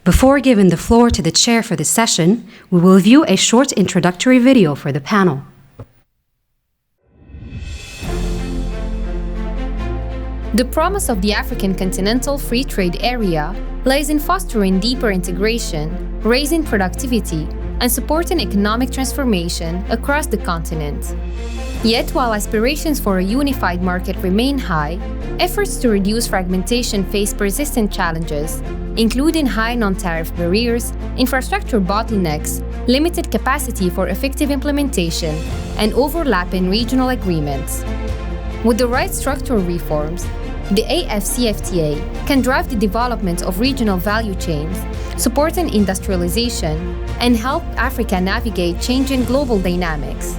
Before giving the floor to the chair for the session, we will view a short introductory video for the panel. The promise of the African Continental Free Trade Area lies in fostering deeper integration, raising productivity, and supporting economic transformation across the continent. Yet, while aspirations for a unified market remain high, efforts to reduce fragmentation face persistent challenges, including high non-tariff barriers, infrastructure bottlenecks, limited capacity for effective implementation, and overlapping regional agreements. With the right structural reforms, the AfCFTA can drive the development of regional value chains, supporting industrialization, and help Africa navigate changing global dynamics.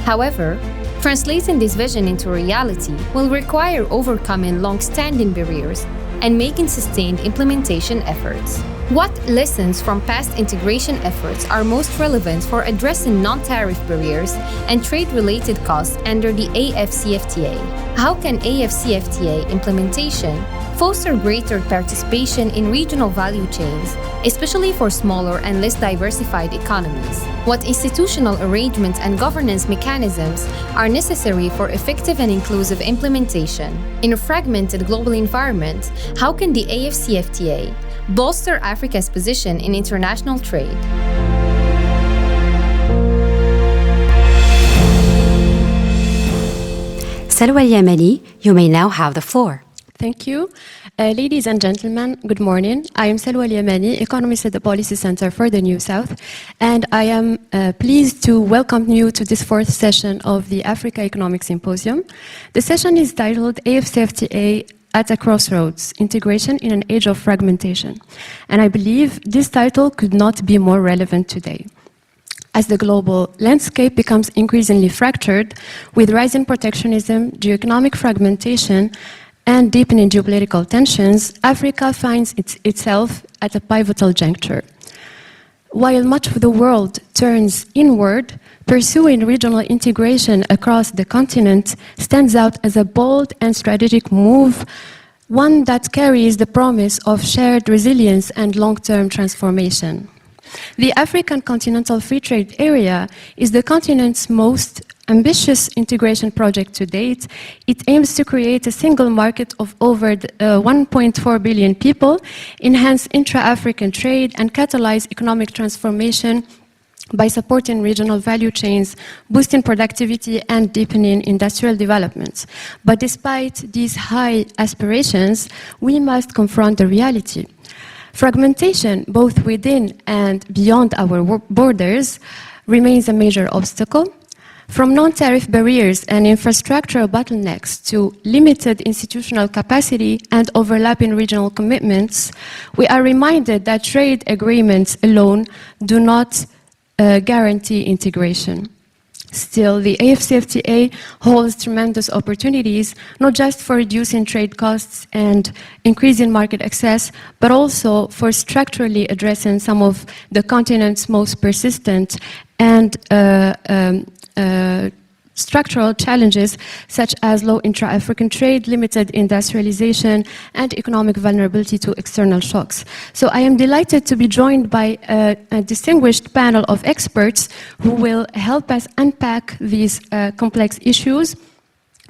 However, translating this vision into reality will require overcoming long-standing barriers and making sustained implementation efforts. What lessons from past integration efforts are most relevant for addressing non-tariff barriers and trade-related costs under the AfCFTA? How can AfCFTA implementation foster greater participation in regional value chains, especially for smaller and less diversified economies? What institutional arrangements and governance mechanisms are necessary for effective and inclusive implementation? In a fragmented global environment, how can the AfCFTA bolster Africa's position in international trade? Salwa Yamani, you may now have the floor. Thank you. Ladies and gentlemen, good morning. I am Salwa Yamani, economist at the Policy Center for the New South, and I am pleased to welcome you to this fourth session of the Africa Economic Symposium. The session is titled AfCFTA at a Crossroads, Integration in an Age of Fragmentation. And I believe this title could not be more relevant today. As the global landscape becomes increasingly fractured with rising protectionism, geoeconomic fragmentation, and deepening geopolitical tensions, Africa finds itself at a pivotal juncture. While much of the world turns inward, pursuing regional integration across the continent stands out as a bold and strategic move, one that carries the promise of shared resilience and long-term transformation. The African Continental Free Trade Area is the continent's most ambitious integration project to date. It aims to create a single market of over 1.4 billion people, enhance intra-African trade, and catalyze economic transformation by supporting regional value chains, boosting productivity, and deepening industrial development. But despite these high aspirations, we must confront the reality. Fragmentation, both within and beyond our borders, remains a major obstacle. From non-tariff barriers and infrastructural bottlenecks to limited institutional capacity and overlapping regional commitments, we are reminded that trade agreements alone do not guarantee integration. Still, the AfCFTA holds tremendous opportunities, not just for reducing trade costs and increasing market access, but also for structurally addressing some of the continent's most persistent and structural challenges, such as low intra-African trade, limited industrialization, and economic vulnerability to external shocks. So I am delighted to be joined by a distinguished panel of experts who will help us unpack these complex issues.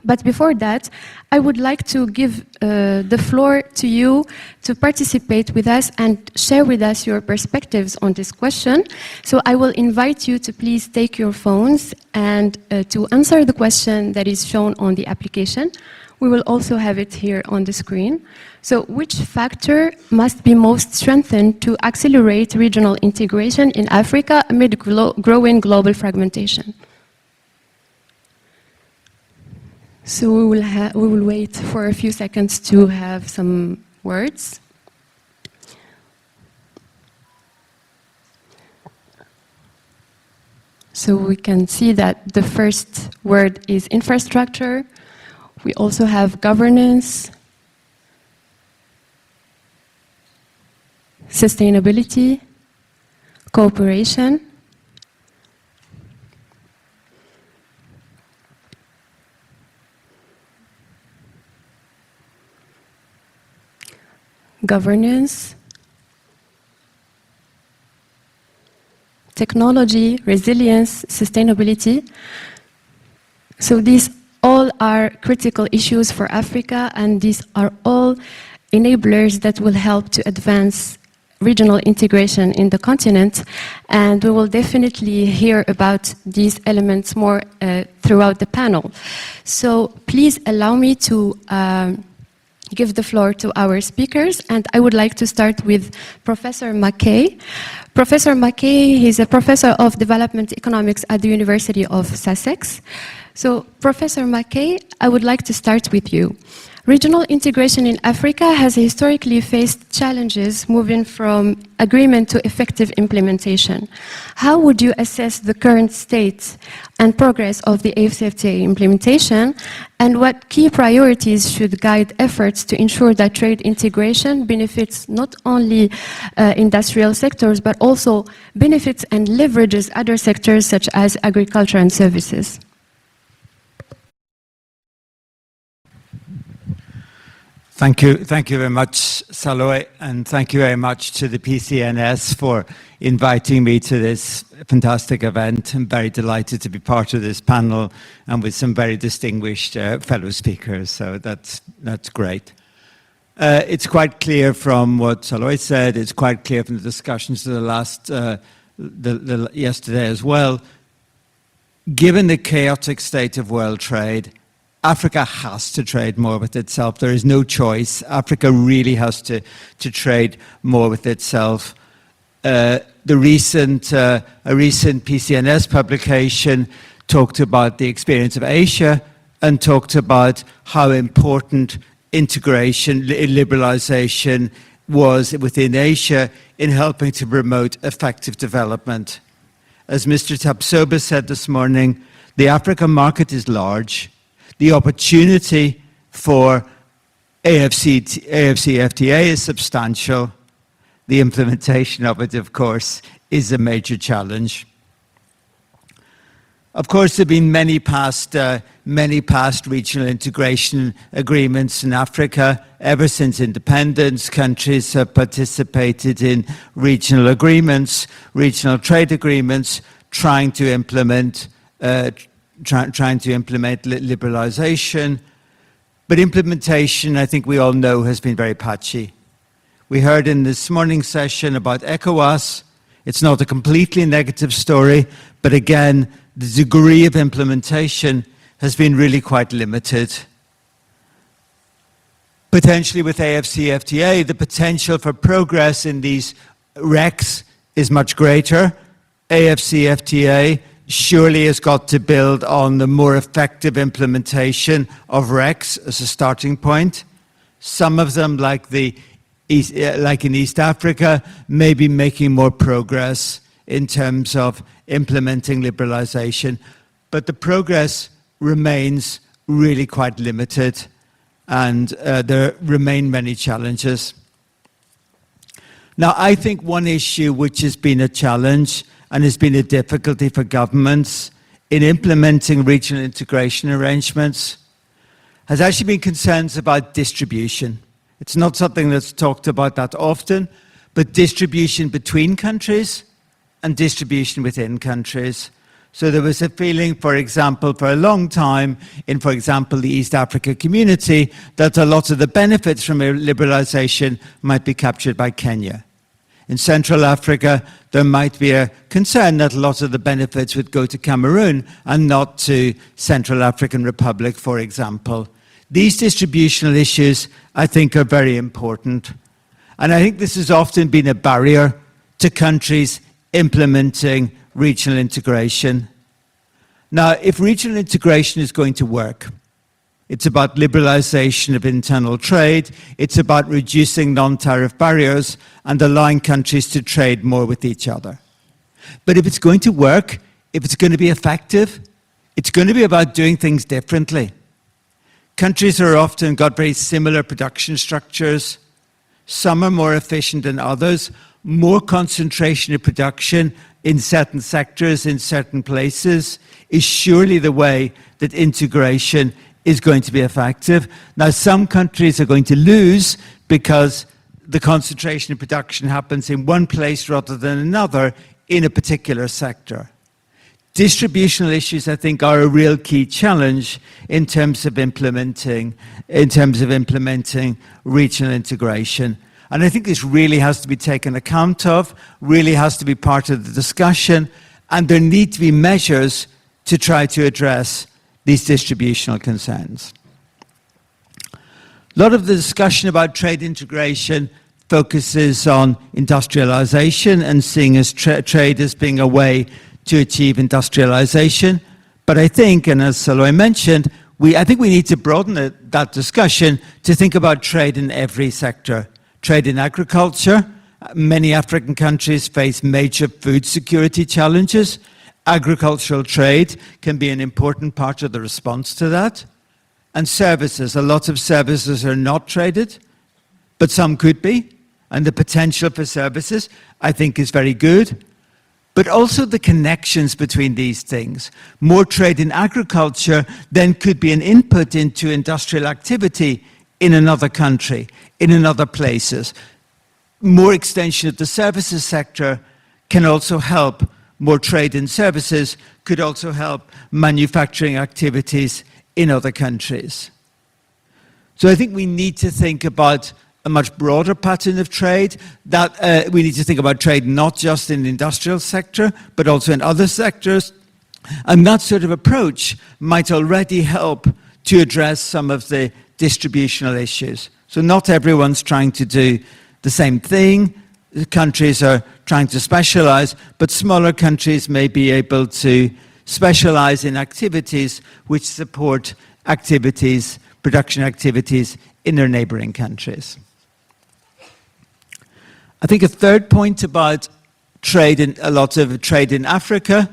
But before that, I would like to give the floor to you to participate with us and share with us your perspectives on this question. So I will invite you to please take your phones and to answer the question that is shown on the application. We will also have it here on the screen. So which factor must be most strengthened to accelerate regional integration in Africa amid growing global fragmentation? So we will wait for a few seconds to have some words. So we can see that the first word is infrastructure. We also have governance, sustainability, cooperation, governance, technology, resilience, sustainability. So these all are critical issues for Africa, and these are all enablers that will help to advance regional integration in the continent, and we will definitely hear about these elements more throughout the panel. So please allow me to give the floor to our speakers, and I would like to start with Professor Mackay. Professor Mackay, he's a professor of development economics at the University of Sussex. So, Professor Mackay, I would like to start with you. Regional integration in Africa has historically faced challenges moving from agreement to effective implementation. How would you assess the current state and progress of the AfCFTA implementation, and what key priorities should guide efforts to ensure that trade integration benefits not only industrial sectors, but also benefits and leverages other sectors such as agriculture and services? Thank you very much, Saloy, and thank you very much to the PCNS for inviting me to this fantastic event. I'm very delighted to be part of this panel and with some very distinguished fellow speakers, so that's great. It's quite clear from what Saloy said, it's quite clear from the discussions of the last, yesterday as well. Given the chaotic state of world trade, Africa has to trade more with itself. There is no choice. Africa really has to trade more with itself. A recent PCNS publication talked about the experience of Asia and talked about how important integration, liberalization was within Asia in helping to promote effective development. As Mr. Tapsoba said this morning, the African market is large. The opportunity for AfCFTA is substantial. The implementation of it, of course, is a major challenge. Of course, there have been many past regional integration agreements in Africa. Ever since independence, countries have participated in regional agreements, regional trade agreements, trying to implement liberalization. But implementation, I think we all know, has been very patchy. We heard in this morning's session about ECOWAS. It's not a completely negative story, but again, the degree of implementation has been really quite limited. Potentially with AfCFTA, the potential for progress in these RECs is much greater. AfCFTA surely has got to build on the more effective implementation of RECs as a starting point. Some of them, like in East Africa, may be making more progress in terms of implementing liberalization, but the progress remains really quite limited, and there remain many challenges. Now, I think one issue which has been a challenge and has been a difficulty for governments in implementing regional integration arrangements has actually been concerns about distribution. It's not something that's talked about that often, but distribution between countries and distribution within countries. So there was a feeling, for example, for a long time in, for example, the East Africa community, that a lot of the benefits from liberalization might be captured by Kenya. In Central Africa, there might be a concern that a lot of the benefits would go to Cameroon and not to Central African Republic, for example. These distributional issues, I think, are very important. And I think this has often been a barrier to countries implementing regional integration. Now, if regional integration is going to work, it's about liberalization of internal trade, it's about reducing non-tariff barriers and allowing countries to trade more with each other. But if it's going to work, if it's going to be effective, it's going to be about doing things differently. Countries are often got very similar production structures. Some are more efficient than others. More concentration of production in certain sectors, in certain places, is surely the way that integration is going to be effective. Now, some countries are going to lose because the concentration of production happens in one place rather than another in a particular sector. Distributional issues, I think, are a real key challenge in terms of implementing regional integration. And I think this really has to be taken account of, really has to be part of the discussion, and there need to be measures to try to address these distributional concerns. A lot of the discussion about trade integration focuses on industrialization and seeing as trade as being a way to achieve industrialization. But I think, and as Salwa mentioned, I think we need to broaden that discussion to think about trade in every sector. Trade in agriculture. Many African countries face major food security challenges. Agricultural trade can be an important part of the response to that. And services. A lot of services are not traded, but some could be. And the potential for services, I think, is very good. But also the connections between these things. More trade in agriculture then could be an input into industrial activity in another country, in other places. More extension of the services sector can also help. More trade in services could also help manufacturing activities in other countries. So I think we need to think about a much broader pattern of trade, that we need to think about trade not just in the industrial sector, but also in other sectors. And that sort of approach might already help to address some of the distributional issues. So not everyone's trying to do the same thing. The countries are trying to specialize, but smaller countries may be able to specialize in activities which support activities, production activities in their neighboring countries. I think a third point about trade, a lot of trade in Africa.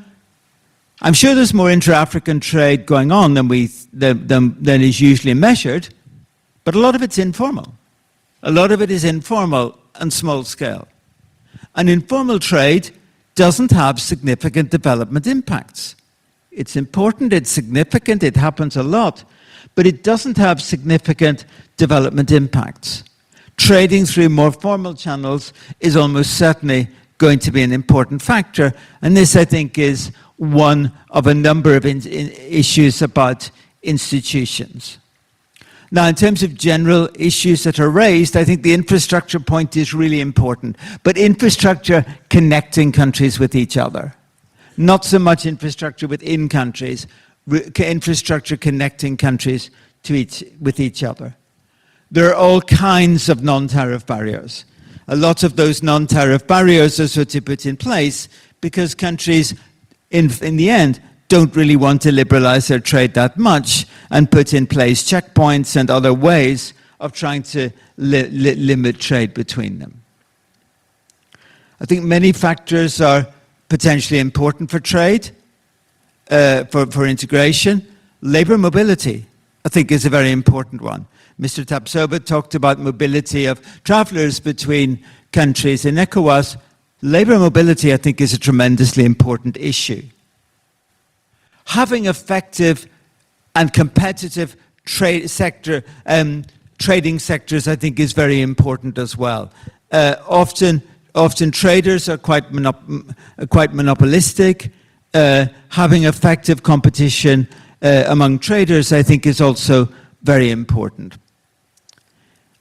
I'm sure there's more intra-African trade going on than is usually measured, but a lot of it's informal. A lot of it is informal and small scale. And informal trade doesn't have significant development impacts. It's important, it's significant, it happens a lot, but it doesn't have significant development impacts. Trading through more formal channels is almost certainly going to be an important factor, and this, I think, is one of a number of issues about institutions. Now, in terms of general issues that are raised, I think the infrastructure point is really important, but infrastructure connecting countries with each other. Not so much infrastructure within countries, infrastructure connecting countries with each other. There are all kinds of non-tariff barriers. A lot of those non-tariff barriers are sort of put in place because countries, in the end, don't really want to liberalize their trade that much and put in place checkpoints and other ways of trying to limit trade between them. I think many factors are potentially important for trade, for integration. Labor mobility, I think, is a very important one. Mr. Tapsoba talked about mobility of travelers between countries in ECOWAS. Labor mobility, I think, is a tremendously important issue. Having effective and competitive trading sectors, I think, is very important as well. Often traders are quite monopolistic. Having effective competition among traders, I think, is also very important.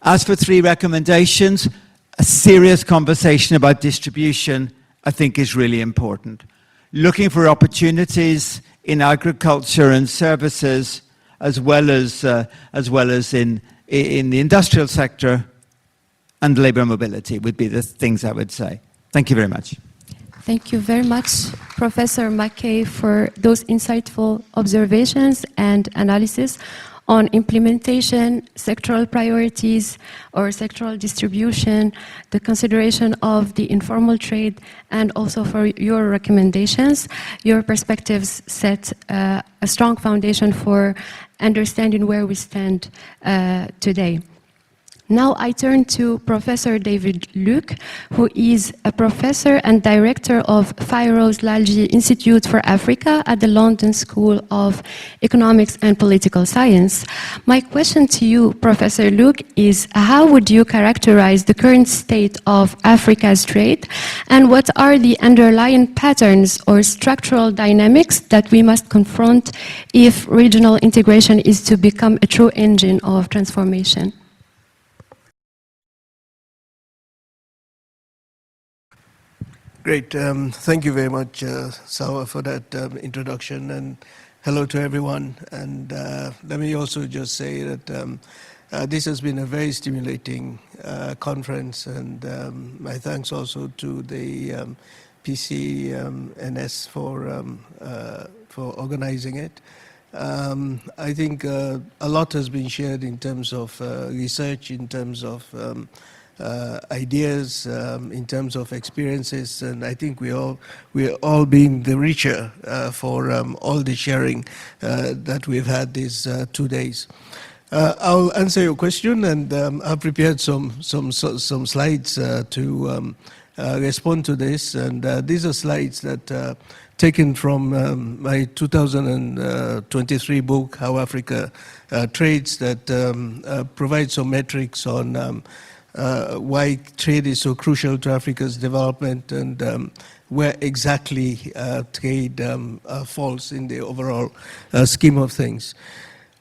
As for 3 recommendations, a serious conversation about distribution, I think, is really important. Looking for opportunities in agriculture and services, as well as in the industrial sector, and labor mobility would be the things I would say. Thank you very much. Thank you very much, Professor McKay, for those insightful observations and analysis on implementation, sectoral priorities or sectoral distribution, the consideration of the informal trade, and also for your recommendations. Your perspectives set a strong foundation for understanding where we stand today. Now I turn to Professor David Luke, who is a professor and director of Fairoz Lalji Institute for Africa at the London School of Economics and Political Science. My question to you, Professor Luke, is how would you characterize the current state of Africa's trade, and what are the underlying patterns or structural dynamics that we must confront if regional integration is to become a true engine of transformation? Great. Thank you very much, Sawa, for that introduction, and hello to everyone. And let me also just say that this has been a very stimulating conference, and my thanks also to the PCNS for organizing it. I think a lot has been shared in terms of research, in terms of ideas, in terms of experiences, and I think we're all being the richer for all the sharing that we've had these 2 days. I'll answer your question, and I've prepared some slides to respond to this, and these are slides that taken from my 2023 book, How Africa Trades, that provides some metrics on why trade is so crucial to Africa's development, and where exactly trade falls in the overall scheme of things.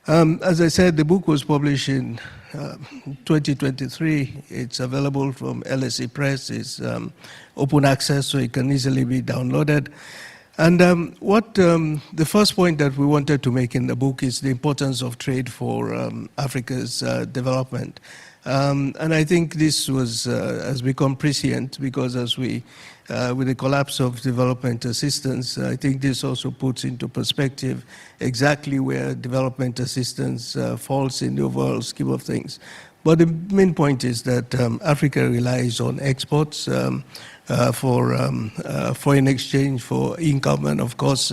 As I said, the book was published in 2023. It's available from LSE Press. It's open access, so it can easily be downloaded. And the first point that we wanted to make in the book is the importance of trade for Africa's development. And I think this has become prescient, because as with the collapse of development assistance, I think this also puts into perspective exactly where development assistance falls in the overall scheme of things. But the main point is that Africa relies on exports for foreign exchange, for income, and of course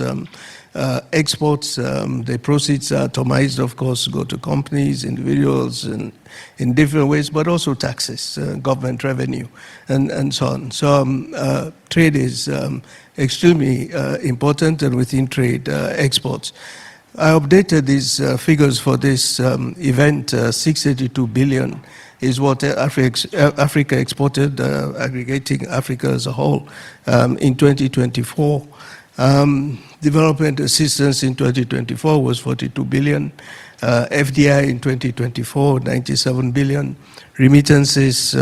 exports, the proceeds are atomized, of course, go to companies, individuals, and in different ways, but also taxes, government revenue, and so on. So trade is extremely important, and within trade, exports. I updated these figures for this event. 682 billion is what Africa exported, aggregating Africa as a whole, in 2024. Development assistance in 2024 was 42 billion. FDI in 2024, 97 billion. Remittances,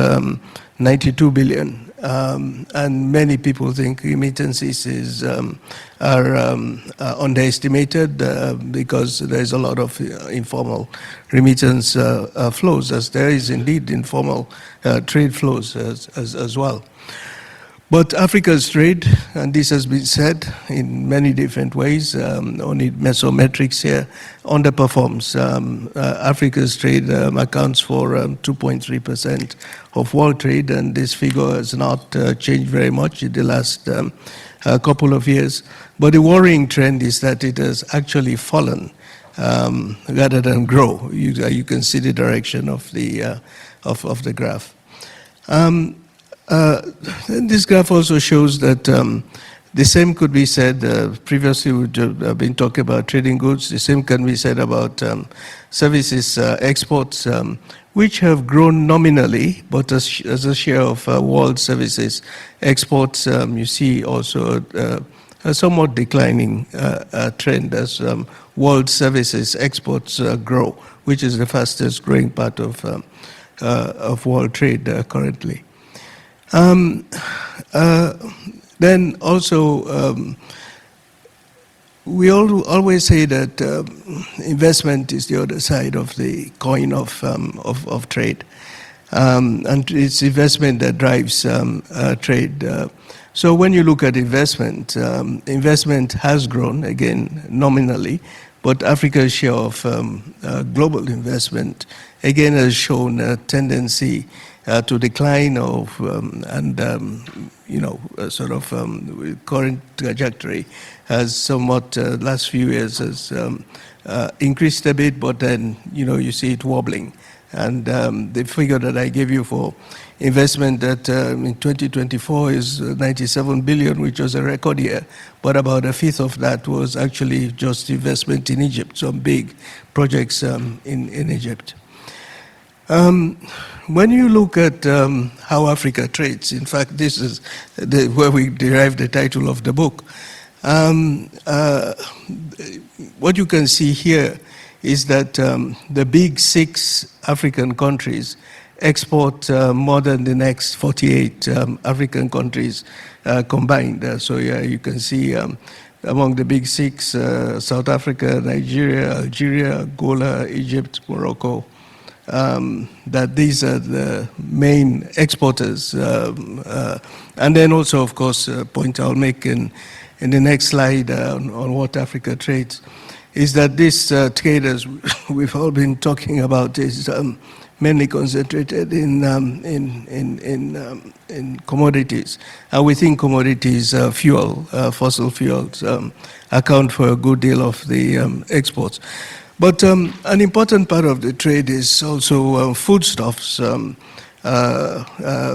92 billion. And many people think remittances are underestimated because there is a lot of informal remittance flows, as there is indeed informal trade flows as well. But Africa's trade, and this has been said in many different ways, only mesometrics here, underperforms. Africa's trade accounts for 2.3% of world trade, and this figure has not changed very much in the last couple of years. But the worrying trend is that it has actually fallen rather than grow. You can see the direction of the graph. This graph also shows that the same could be said, previously we've been talking about trading goods, the same can be said about services exports, which have grown nominally, but as a share of world services exports, you see also a somewhat declining trend as world services exports grow, which is the fastest growing part of world trade currently. Then also, we always say that investment is the other side of the coin of trade, and it's investment that drives trade. So when you look at investment, investment has grown, again, nominally, but Africa's share of global investment, again, has shown a tendency to decline current trajectory has somewhat, last few years has increased a bit, but then, you see it wobbling And the figure that I gave you for investment that in 2024 is 97 billion, which was a record year, but about a fifth of that was actually just investment in Egypt, some big projects in Egypt. When you look at how Africa trades, in fact, this is where we derive the title of the book. What you can see here is that the big 6 African countries export more than the next 48 African countries combined. So yeah, you can see among the big 6, South Africa, Nigeria, Algeria, Angola, Egypt, Morocco, that these are the main exporters. And then also, of course, a point I'll make in the next slide on what Africa trades is that this trade, as we've all been talking about, is mainly concentrated in commodities. And we think commodities, fuel, fossil fuels, account for a good deal of the exports. But an important part of the trade is also foodstuffs,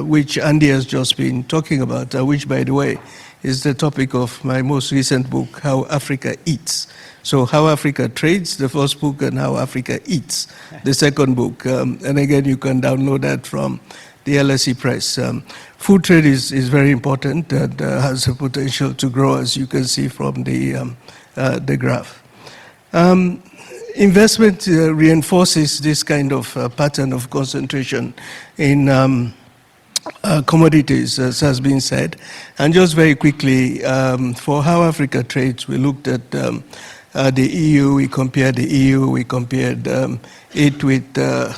which Andy has just been talking about, which, by the way, is the topic of my most recent book, How Africa Eats. So How Africa Trades, the first book, and How Africa Eats, the second book. And again, you can download that from the LSE Press. Food trade is very important and has the potential to grow, as you can see from the graph. Investment reinforces this kind of pattern of concentration in commodities, as has been said. And just very quickly, for How Africa Trades, we looked at the EU, we compared the EU, we compared it with the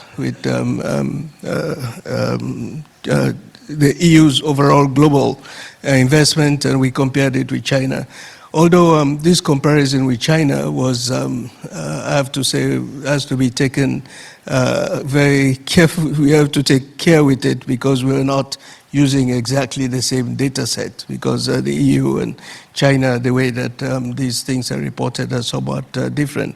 EU's overall global investment, and we compared it with China. Although this comparison with China was, I have to say, has to be taken very careful. We have to take care with it because we're not using exactly the same data set, because the EU and China, the way that these things are reported are somewhat different.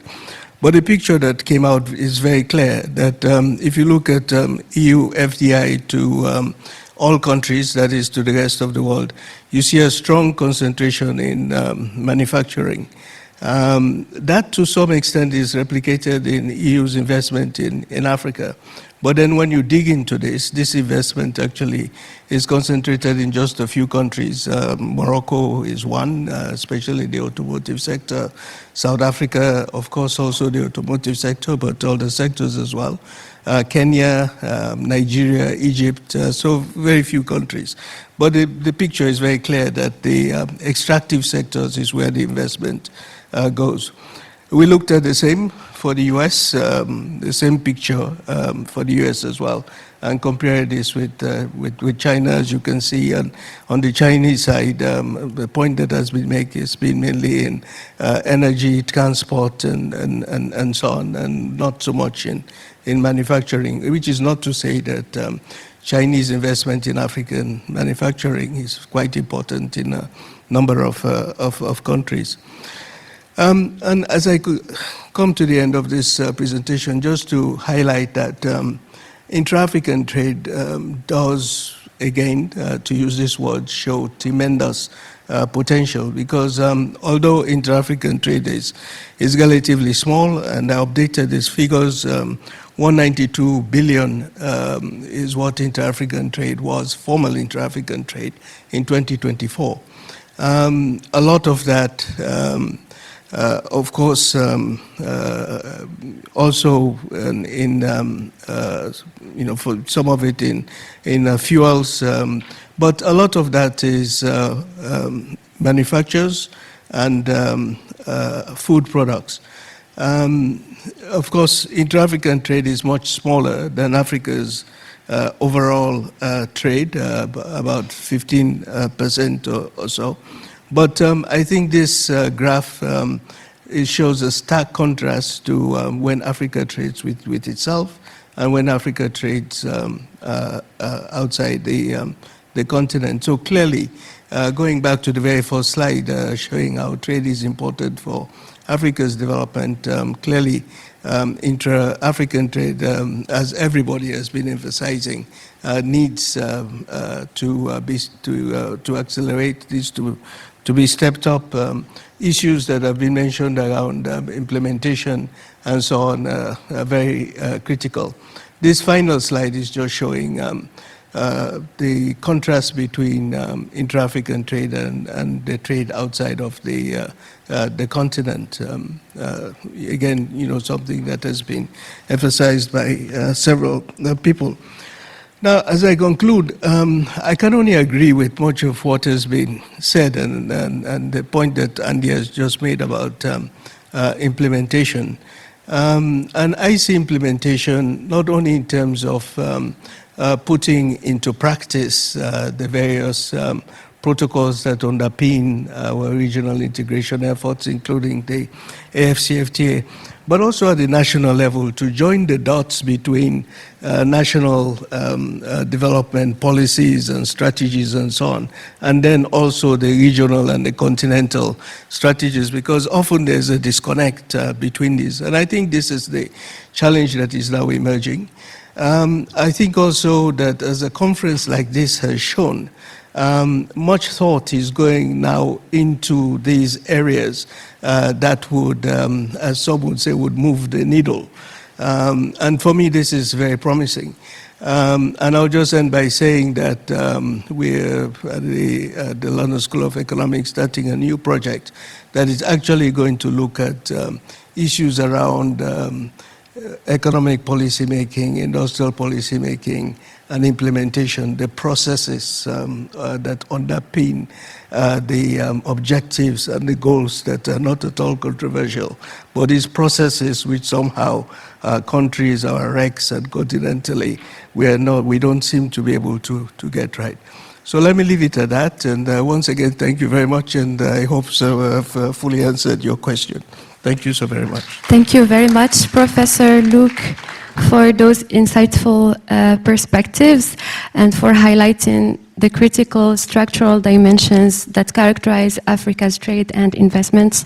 But the picture that came out is very clear that if you look at EU FDI to all countries, that is to the rest of the world, you see a strong concentration in manufacturing. That to some extent is replicated in EU's investment in Africa. But then when you dig into this investment actually is concentrated in just a few countries. Morocco is one, especially the automotive sector. South Africa, of course, also the automotive sector, but all the sectors as well. Kenya, Nigeria, Egypt, so very few countries. But the picture is very clear that the extractive sectors is where the investment goes. We looked at the same for the US, the same picture for the US as well, and compared this with China. As you can see on the Chinese side, the point that has been made has been mainly in energy, transport, and so on, and not so much in manufacturing, which is not to say that Chinese investment in African manufacturing is quite important in a number of countries. And as I could come to the end of this presentation, just to highlight that intra-African trade does, again, to use this word, show tremendous potential, because although intra-African trade is relatively small, and I updated these figures, 192 billion is what intra-African trade was, formal intra-African trade in 2024. A lot of that of course, also in for some of it in fuels, but a lot of that is manufacturers and food products. Of course, intra-African trade is much smaller than Africa's overall trade, about 15% or so. But I think this graph it shows a stark contrast to when Africa trades with itself and when Africa trades outside the continent. So clearly, going back to the very first slide showing how trade is important for Africa's development, clearly intra-African trade, as everybody has been emphasizing, needs to accelerate, needs to be stepped up. Issues that have been mentioned around implementation and so on are very critical. This final slide is just showing the contrast between intra-African trade and the trade outside of the continent. Again, something that has been emphasized by several people. Now, as I conclude, I can only agree with much of what has been said and the point that Andy has just made about implementation. And I see implementation not only in terms of putting into practice the various protocols that underpin our regional integration efforts, including the AfCFTA, but also at the national level to join the dots between national development policies and strategies and so on, and then also the regional and the continental strategies, because often there's a disconnect between these. And I think this is the challenge that is now emerging. I think also that as a conference like this has shown, much thought is going now into these areas that would, as some would say, would move the needle. And for me, this is very promising. And I'll just end by saying that we're at the London School of Economics starting a new project that is actually going to look at issues around economic policy making, industrial policy making, and implementation, the processes that underpin the objectives and the goals that are not at all controversial, but these processes which somehow countries, our RECs and continentally, we don't seem to be able to get right. So let me leave it at that, and once again, thank you very much, and I hope so I've fully answered your question. Thank you so very much. Thank you very much, Professor Luke, for those insightful perspectives and for highlighting the critical structural dimensions that characterize Africa's trade and investments.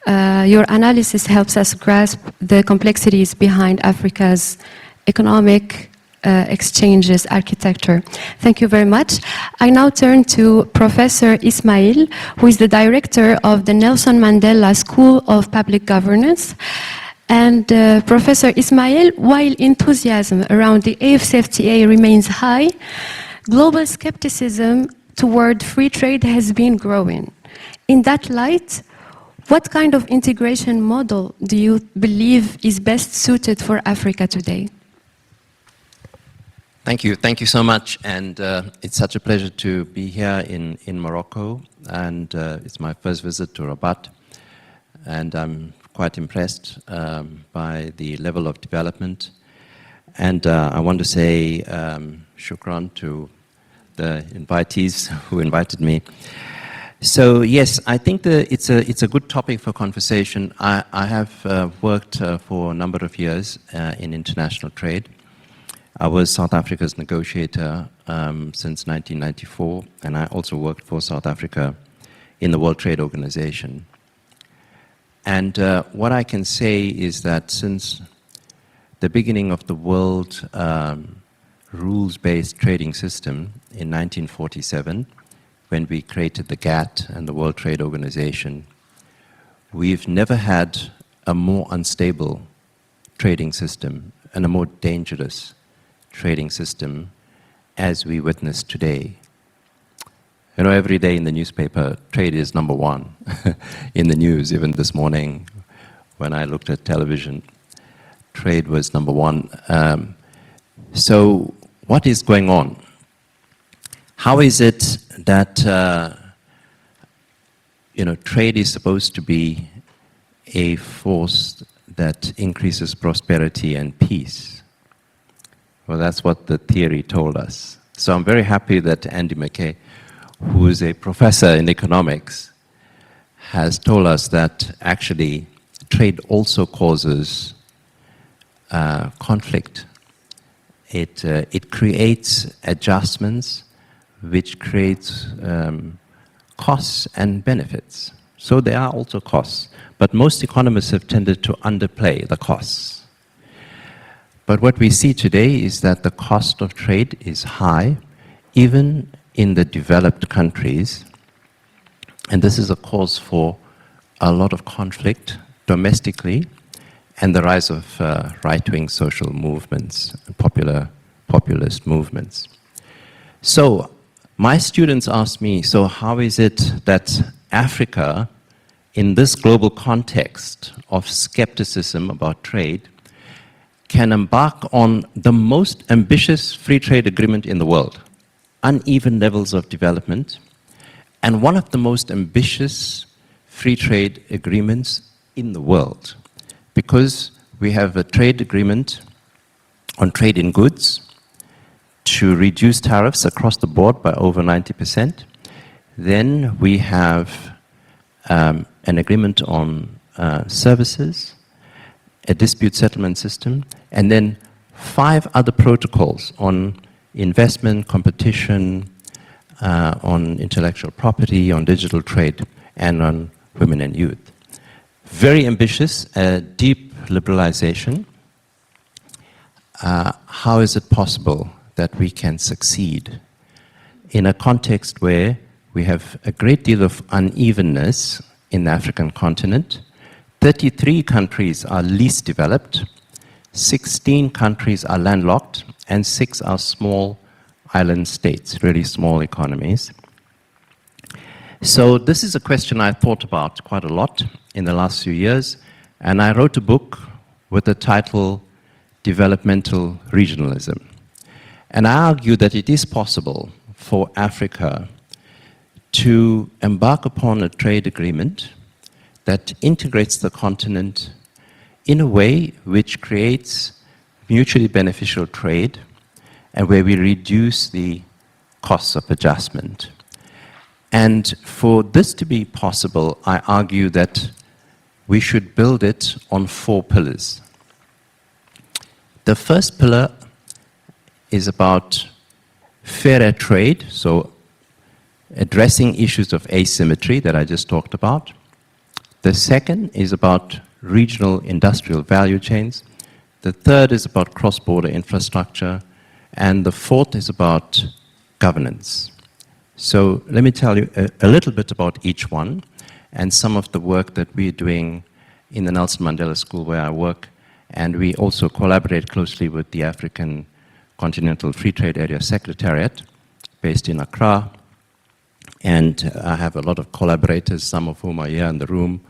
Your analysis helps us grasp the complexities behind Africa's economic exchanges architecture. Thank you very much. I now turn to Professor Ismail, who is the director of the Nelson Mandela School of Public Governance. And Professor Ismail, while enthusiasm around the AfCFTA remains high, global skepticism toward free trade has been growing. In that light, what kind of integration model do you believe is best suited for Africa today? Thank you so much, and it's such a pleasure to be here in Morocco, and it's my first visit to Rabat, and I'm quite impressed by the level of development, and I want to say shukran to the invitees who invited me. So yes, I think it's a good topic for conversation. I have worked for a number of years in international trade. I was South Africa's negotiator since 1994, and I also worked for South Africa in the World Trade Organization. And what I can say is that since the beginning of the world rules-based trading system in 1947, when we created the GATT and the World Trade Organization, we've never had a more unstable trading system and a more dangerous trading system as we witness today. You know, every day in the newspaper, trade is number one in the news. Even this morning, when I looked at television, trade was number one. So what is going on? How is it that trade is supposed to be a force that increases prosperity and peace? Well, that's what the theory told us. So I'm very happy that Andy McKay, who is a professor in economics, has told us that actually trade also causes conflict. It creates adjustments which creates costs and benefits. So there are also costs. But most economists have tended to underplay the costs. But what we see today is that the cost of trade is high, even in the developed countries. And this is a cause for a lot of conflict domestically and the rise of right-wing social movements, populist movements. So my students ask me, so how is it that Africa, in this global context of skepticism about trade, can embark on the most ambitious free trade agreement in the world, uneven levels of development, and one of the most ambitious free trade agreements in the world, because we have a trade agreement on trade in goods to reduce tariffs across the board by over 90%. Then we have an agreement on services, a dispute settlement system, and then 5 other protocols on investment, competition, on intellectual property, on digital trade, and on women and youth. Very ambitious, deep liberalization. How is it possible that we can succeed in a context where we have a great deal of unevenness in the African continent? 33 countries are least developed, 16 countries are landlocked, and 6 are small island states, really small economies. So this is a question I thought about quite a lot in the last few years, and I wrote a book with the title Developmental Regionalism. And I argue that it is possible for Africa to embark upon a trade agreement that integrates the continent in a way which creates mutually beneficial trade and where we reduce the costs of adjustment. And for this to be possible, I argue that we should build it on 4 pillars. The first pillar is about fairer trade, so addressing issues of asymmetry that I just talked about. The second is about regional industrial value chains. The third is about cross-border infrastructure. And the fourth is about governance. So let me tell you a little bit about each one and some of the work that we're doing in the Nelson Mandela School where I work. And we also collaborate closely with the African Continental Free Trade Area Secretariat based in Accra. And I have a lot of collaborators, some of whom are here in the room,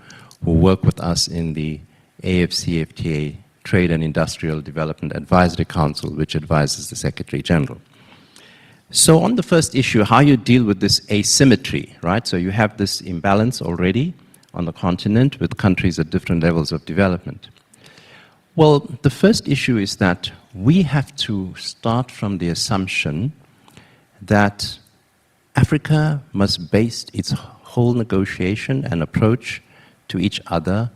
who work with us in the AfCFTA Trade and Industrial Development Advisory Council, which advises the Secretary General. So on the first issue, how you deal with this asymmetry, right? So you have this imbalance already on the continent with countries at different levels of development. Well, the first issue is that we have to start from the assumption that Africa must base its whole negotiation and approach to each other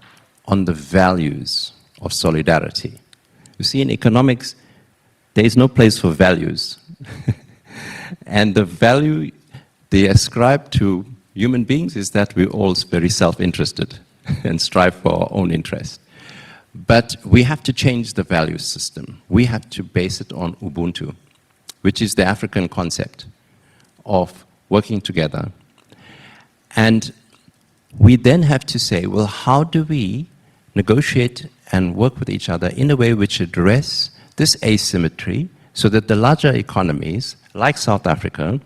on the values of solidarity. You see, in economics, there is no place for values. And the value they ascribe to human beings is that we're all very self-interested and strive for our own interest. But we have to change the value system. We have to base it on Ubuntu, which is the African concept of working together. And we then have to say, well, how do we negotiate and work with each other in a way which address this asymmetry so that the larger economies, like South Africa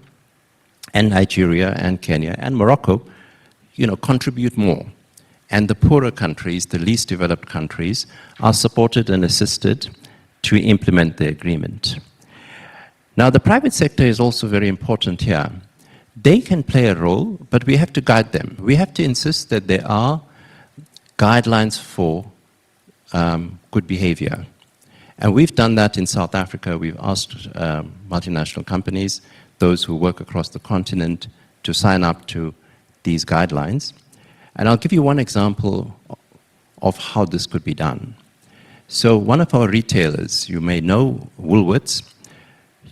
and Nigeria and Kenya and Morocco, contribute more. And the poorer countries, the least developed countries, are supported and assisted to implement the agreement. Now, the private sector is also very important here. They can play a role, but we have to guide them. We have to insist that there are guidelines for good behavior. And we've done that in South Africa. We've asked multinational companies, those who work across the continent, to sign up to these guidelines. And I'll give you one example of how this could be done. So one of our retailers, you may know, Woolworths,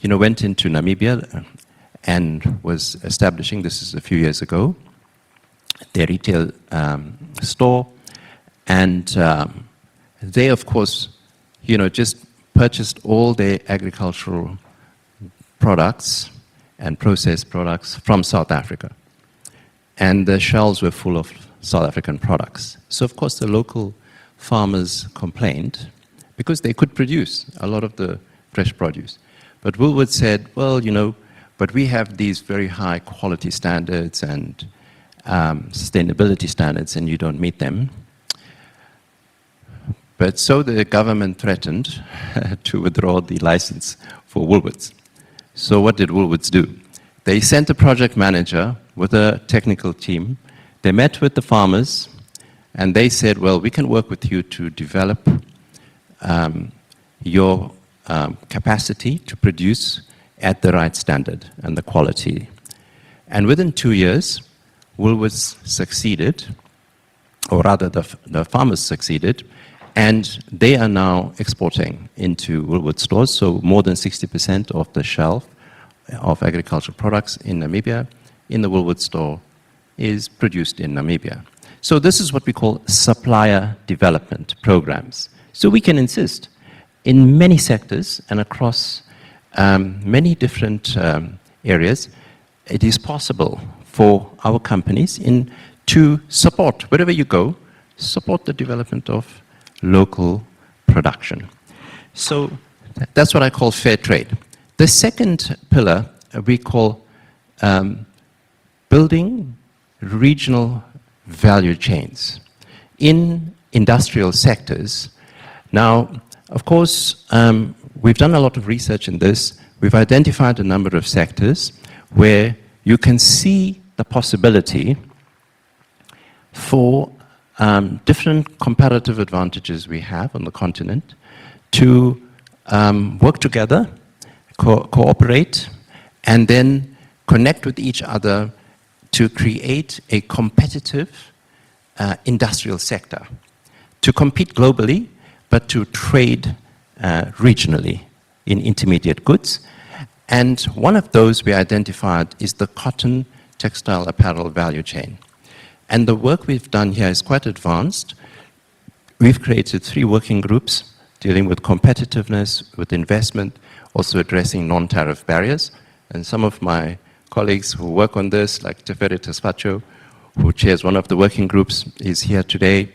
went into Namibia and was establishing, this is a few years ago, their retail store, and they, of course, just purchased all their agricultural products and processed products from South Africa. And the shelves were full of South African products. So, of course, the local farmers complained because they could produce a lot of the fresh produce. But Woolworths said, well, but we have these very high quality standards and sustainability standards, and you don't meet them. But so the government threatened to withdraw the license for Woolworths. So what did Woolworths do? They sent a project manager with a technical team. They met with the farmers, and they said, well, we can work with you to develop your capacity to produce at the right standard and the quality. And within 2 years, Woolworths succeeded, or rather the farmers succeeded, and they are now exporting into Woolworths stores. So more than 60% of the shelf of agricultural products in Namibia, in the Woolworths store, is produced in Namibia. So this is what we call supplier development programs. So we can insist in many sectors and across many different areas, it is possible for our companies to support, wherever you go, support the development of local production. So that's what I call fair trade. The second pillar we call building regional value chains in industrial sectors. Now, of course, we've done a lot of research in this. We've identified a number of sectors where you can see the possibility for different comparative advantages we have on the continent to work together, cooperate, and then connect with each other to create a competitive industrial sector, to compete globally, but to trade regionally in intermediate goods. And one of those we identified is the cotton, textile, apparel value chain. And the work we've done here is quite advanced. We've created 3 working groups dealing with competitiveness, with investment, also addressing non-tariff barriers. And some of my colleagues who work on this, like Teferi Tesfacho, who chairs one of the working groups, is here today.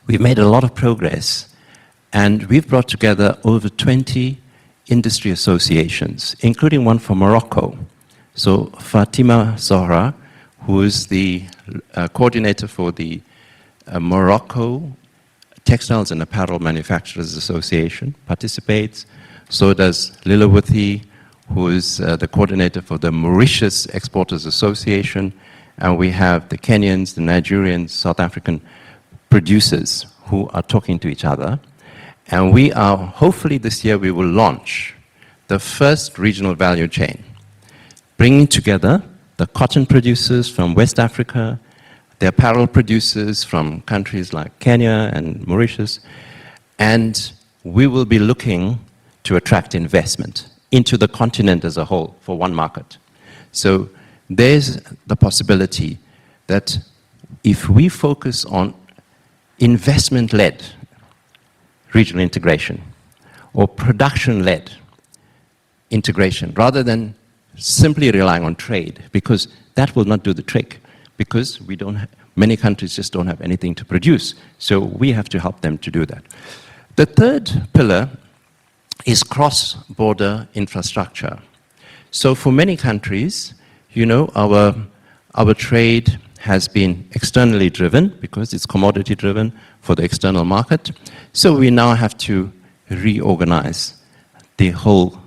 We've made a lot of progress, and we've brought together over 20 industry associations, including one from Morocco. So Fatima Zohra, who is the coordinator for the Morocco Textiles and Apparel Manufacturers Association, participates. So does Lilawuthi, who is the coordinator for the Mauritius Exporters Association. And we have the Kenyans, the Nigerians, South African producers who are talking to each other. And we are, hopefully this year, we will launch the first regional value chain, bringing together the cotton producers from West Africa, the apparel producers from countries like Kenya and Mauritius, and we will be looking to attract investment into the continent as a whole for one market. So there's the possibility that if we focus on investment-led regional integration or production-led integration, rather than simply relying on trade, because that will not do the trick, because we don't many countries just don't have anything to produce. So we have to help them to do that. The third pillar is cross-border infrastructure. So for many countries, our trade has been externally driven because it's commodity driven for the external market. So we now have to reorganize the whole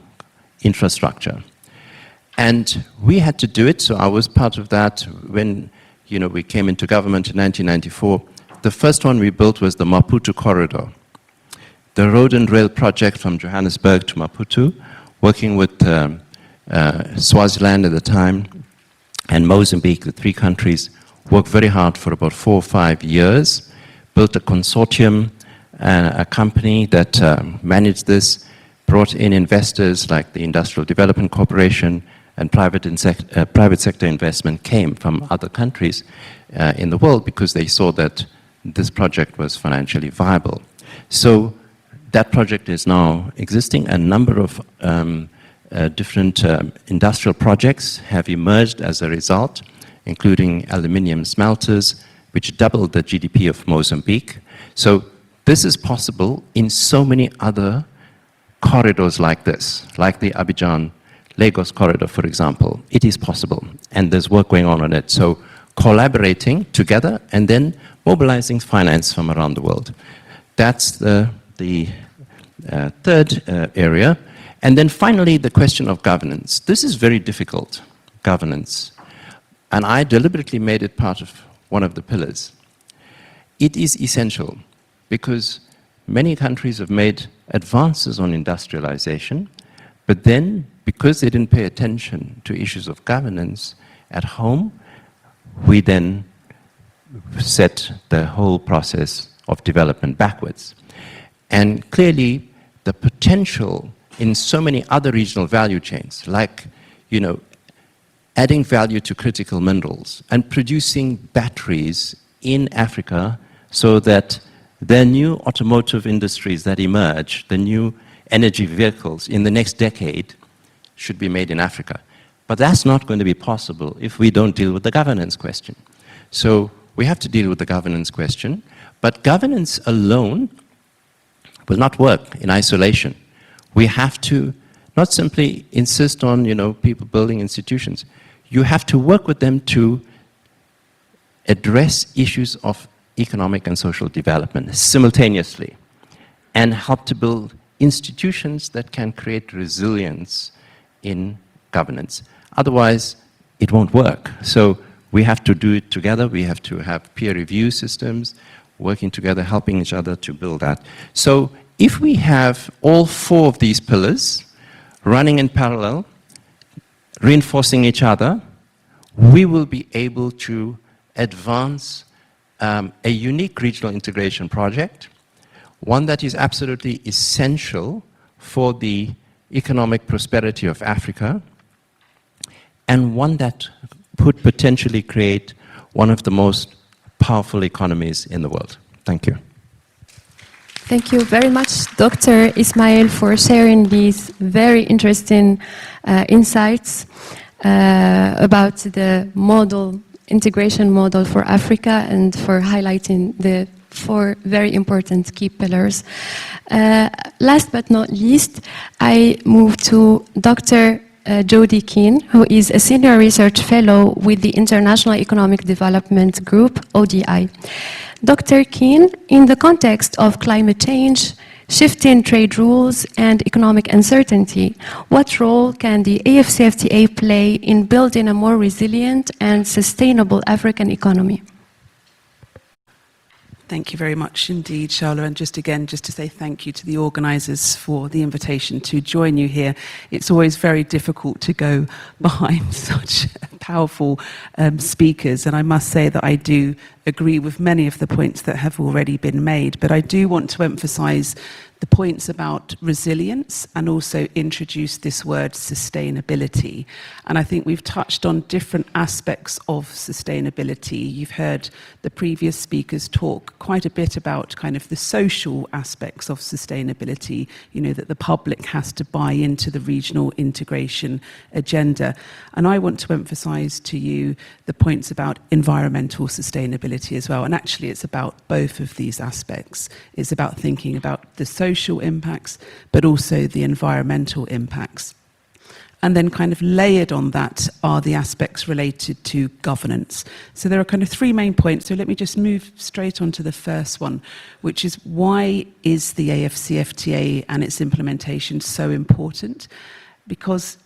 infrastructure. And we had to do it, so I was part of that when we came into government in 1994. The first one we built was the Maputo Corridor, the road and rail project from Johannesburg to Maputo, working with Swaziland at the time and Mozambique, the 3 countries, worked very hard for about 4 or 5 years, built a consortium, a company that managed this, brought in investors like the Industrial Development Corporation and private sector investment came from other countries in the world because they saw that this project was financially viable. So that project is now existing. A number of different industrial projects have emerged as a result, including aluminium smelters, which doubled the GDP of Mozambique. So this is possible in so many other corridors like this, like the Abidjan-Lagos corridor, for example. It is possible, and there's work going on it. So collaborating together and then mobilizing finance from around the world. That's the third area. And then finally, the question of governance. This is very difficult, governance. And I deliberately made it part of one of the pillars. It is essential because many countries have made advances on industrialization, but then because they didn't pay attention to issues of governance at home, we then set the whole process of development backwards. And clearly, the potential in so many other regional value chains, like, adding value to critical minerals and producing batteries in Africa so that the new automotive industries that emerge, the new energy vehicles in the next decade should be made in Africa. But that's not going to be possible if we don't deal with the governance question. So we have to deal with the governance question, but governance alone will not work in isolation. We have to not simply insist on, people building institutions. You have to work with them to address issues of economic and social development simultaneously and help to build institutions that can create resilience in governance. Otherwise, it won't work. So we have to do it together. We have to have peer review systems, working together, helping each other to build that. So if we have all four of these pillars running in parallel, reinforcing each other, we will be able to advance a unique regional integration project, one that is absolutely essential for the economic prosperity of Africa, and one that could potentially create one of the most powerful economies in the world. Thank you. Thank you very much, Dr. Ismail, for sharing these very interesting insights about the integration model for Africa and for highlighting the four very important key pillars. Last but not least, I move to Dr. Jody Keane, who is a senior research fellow with the International Economic Development Group, ODI. Dr. Keane, in the context of climate change, shifting trade rules, and economic uncertainty, what role can the AfCFTA play in building a more resilient and sustainable African economy? Thank you very much indeed, Charlotte. And just to say thank you to the organisers for the invitation to join you here. It's always very difficult to go behind such powerful speakers. And I must say that I do agree with many of the points that have already been made. But I do want to emphasise the points about resilience and also introduce this word sustainability. And I think we've touched on different aspects of sustainability. You've heard the previous speakers talk quite a bit about kind of the social aspects of sustainability, that the public has to buy into the regional integration agenda. And I want to emphasize to you the points about environmental sustainability as well. And actually it's about both of these aspects. It's about thinking about the social impacts, but also the environmental impacts. And then kind of layered on that are the aspects related to governance. So there are kind of three main points. So let me just move straight on to the first one, which is why is the AfCFTA and its implementation so important? Because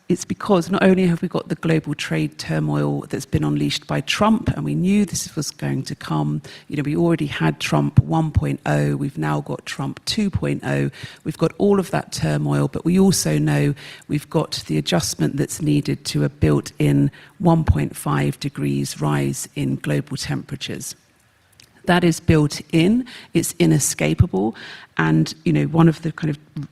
not only have we got the global trade turmoil that's been unleashed by Trump, and we knew this was going to come. We already had Trump 1.0, we've now got Trump 2.0. We've got all of that turmoil, but we also know we've got the adjustment that's needed to a built-in 1.5 degrees rise in global temperatures. That is built in, it's inescapable, and one of the kind of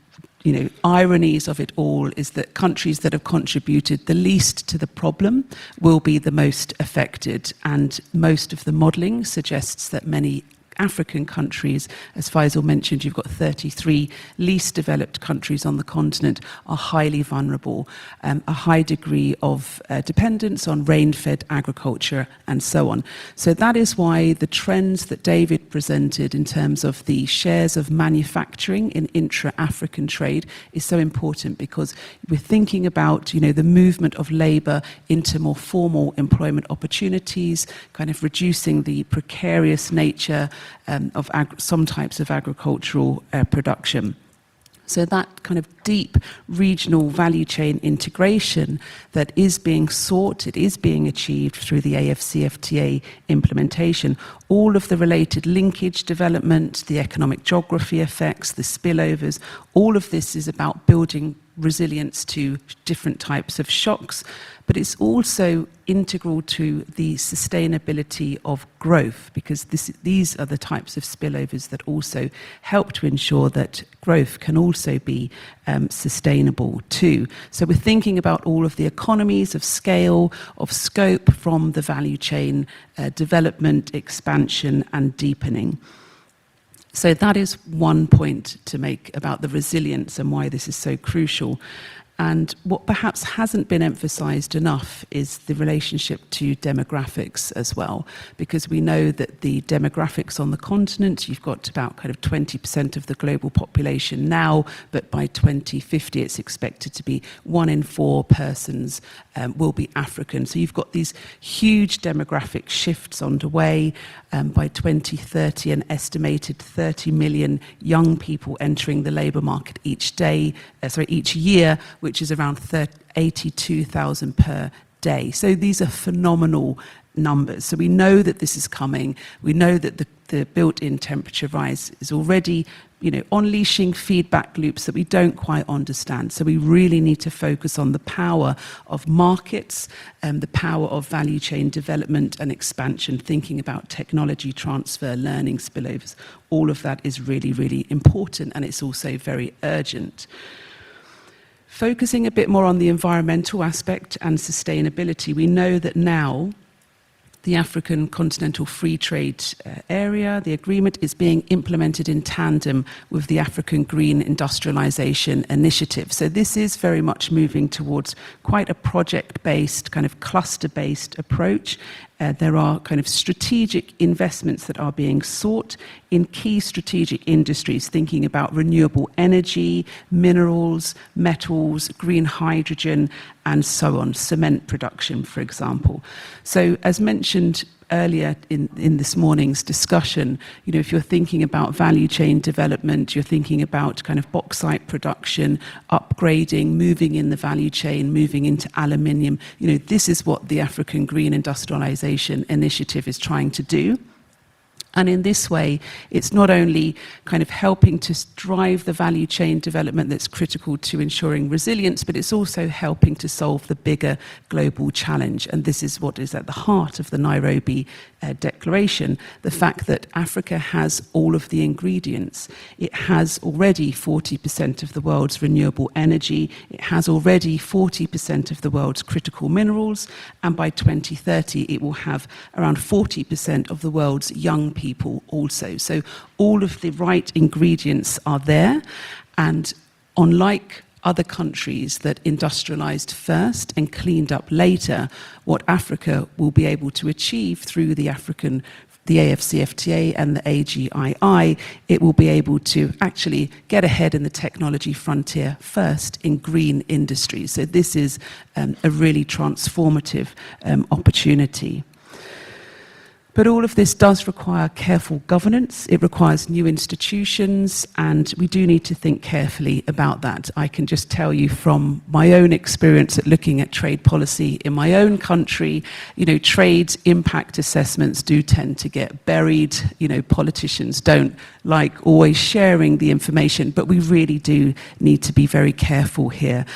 ironies of it all is that countries that have contributed the least to the problem will be the most affected, and most of the modelling suggests that many African countries, as Faisal mentioned, you've got 33 least developed countries on the continent, are highly vulnerable, a high degree of dependence on rain-fed agriculture and so on. So that is why the trends that David presented in terms of the shares of manufacturing in intra-African trade is so important, because we're thinking about, the movement of labour into more formal employment opportunities, kind of reducing the precarious nature of some types of agricultural production. So that kind of deep regional value chain integration that is being sought, it is being achieved through the AfCFTA implementation. All of the related linkage development, the economic geography effects, the spillovers, all of this is about building resilience to different types of shocks, but it's also integral to the sustainability of growth, because these are the types of spillovers that also help to ensure that growth can also be sustainable too. So we're thinking about all of the economies of scale, of scope from the value chain, development, expansion and deepening. So that is one point to make about the resilience and why this is so crucial. And what perhaps hasn't been emphasised enough is the relationship to demographics as well, because we know that the demographics on the continent, you've got about kind of 20% of the global population now, but by 2050 it's expected to be 1 in 4 persons will be African. So you've got these huge demographic shifts underway. By 2030, an estimated 30 million young people entering the labour market each year, which is around 82,000 per day. So these are phenomenal numbers. So we know that this is coming. We know that the built-in temperature rise is already, unleashing feedback loops that we don't quite understand. So we really need to focus on the power of markets and the power of value chain development and expansion, thinking about technology transfer, learning spillovers. All of that is really, really important, and it's also very urgent. Focusing a bit more on the environmental aspect and sustainability, we know that now the African Continental Free Trade Area, the agreement, is being implemented in tandem with the African Green Industrialization Initiative. So this is very much moving towards quite a project-based, kind of cluster-based approach. There are kind of strategic investments that are being sought in key strategic industries, thinking about renewable energy, minerals, metals, green hydrogen, and so on, cement production, for example. So as mentioned earlier in this morning's discussion, if you're thinking about value chain development, you're thinking about kind of bauxite production, upgrading, moving in the value chain, moving into aluminium, this is what the African Green Industrialization Initiative is trying to do. And in this way, it's not only kind of helping to drive the value chain development that's critical to ensuring resilience, but it's also helping to solve the bigger global challenge. And this is what is at the heart of the Nairobi Declaration, the fact that Africa has all of the ingredients. It has already 40% of the world's renewable energy. It has already 40% of the world's critical minerals. And by 2030, it will have around 40% of the world's young people also. So all of the right ingredients are there, and unlike other countries that industrialized first and cleaned up later, what Africa will be able to achieve through the AfCFTA and the AGII, it will be able to actually get ahead in the technology frontier first in green industries. So this is a really transformative opportunity. But all of this does require careful governance. It requires new institutions, and we do need to think carefully about that. I can just tell you from my own experience at looking at trade policy in my own country, trade impact assessments do tend to get buried. Politicians don't like always sharing the information, but we really do need to be very careful here.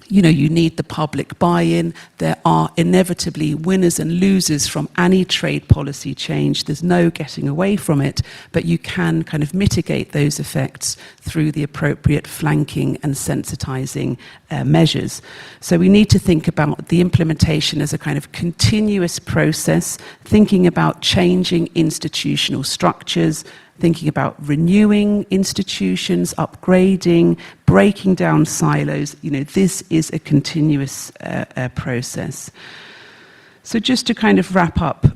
you need the public buy-in. There are inevitably winners and losers from any trade policy change. There's no getting away from it, but you can kind of mitigate those effects through the appropriate flanking and sensitizing measures. So we need to think about the implementation as a kind of continuous process, thinking about changing institutional structures, thinking about renewing institutions, upgrading, breaking down silos. This is a continuous process. So just to kind of wrap up,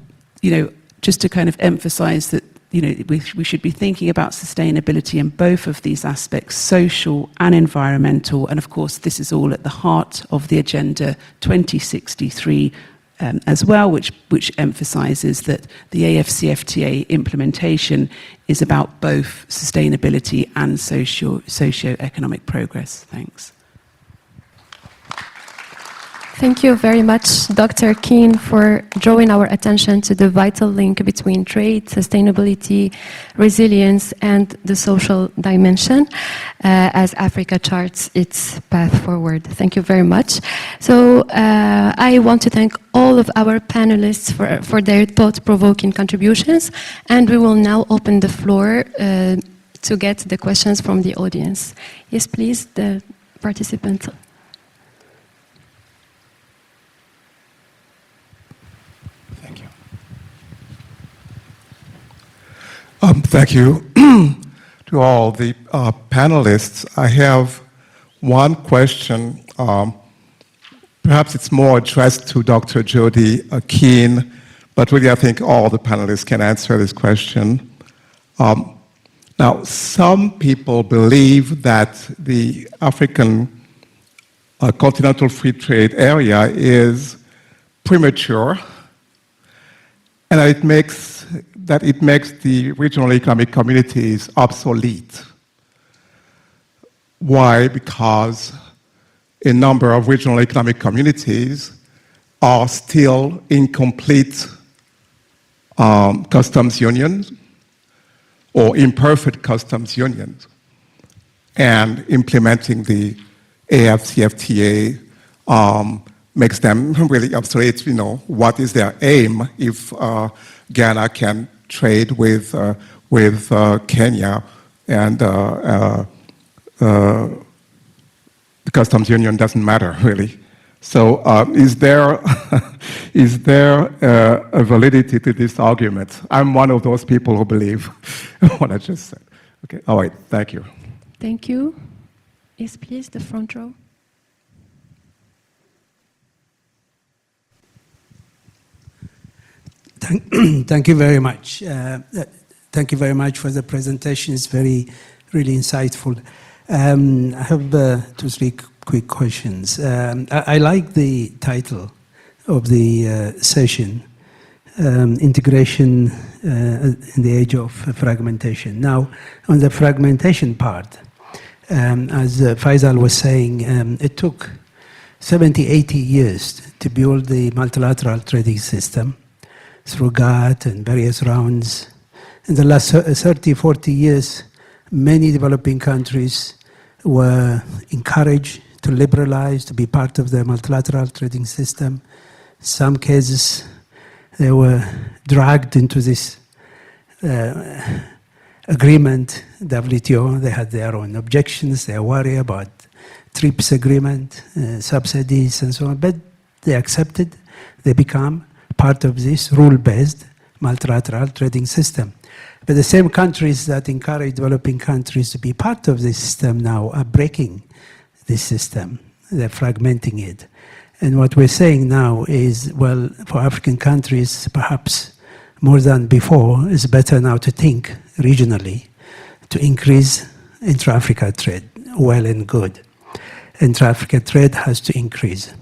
just to kind of emphasize that, we should be thinking about sustainability in both of these aspects, social and environmental. And of course, this is all at the heart of the Agenda 2063 as well, which emphasizes that the AfCFTA implementation is about both sustainability and socio-economic progress. Thanks. Thank you very much, Dr. Keane, for drawing our attention to the vital link between trade, sustainability, resilience, and the social dimension as Africa charts its path forward. Thank you very much. So I want to thank all of our panelists for their thought-provoking contributions, and we will now open the floor to get the questions from the audience. Yes, please, the participants. Thank you to all the panelists. I have one question. Perhaps it's more addressed to Dr. Jody Keane, but really I think all the panelists can answer this question. Now, some people believe that the African Continental Free Trade Area is premature, and it makes the regional economic communities obsolete. Why? Because a number of regional economic communities are still incomplete customs unions or imperfect customs unions, and implementing the AfCFTA makes them really obsolete. What is their aim if Ghana can trade with Kenya and the customs union doesn't matter, really? So is there a validity to this argument? I'm one of those people who believe what I just said. Okay, all right, thank you. Thank you. Yes, please, the front row. Thank you very much. Thank you very much for the presentation. It's really insightful. I have 2-3 quick questions. I like the title of the session, Integration in the Age of Fragmentation. Now, on the fragmentation part, as Faisal was saying, it took 70, 80 years to build the multilateral trading system through GATT and various rounds. In the last 30, 40 years, many developing countries were encouraged to liberalize, to be part of the multilateral trading system. Some cases, they were dragged into this agreement, WTO. They had their own objections. They worry about TRIPS agreement, subsidies, and so on. But they accepted. They become part of this rule-based multilateral trading system. But the same countries that encourage developing countries to be part of this system now are breaking this system. They're fragmenting it. And what we're saying now is, well, for African countries, perhaps more than before, it's better now to think regionally to increase intra-Africa trade. Well and good. Intra-Africa trade has to increase.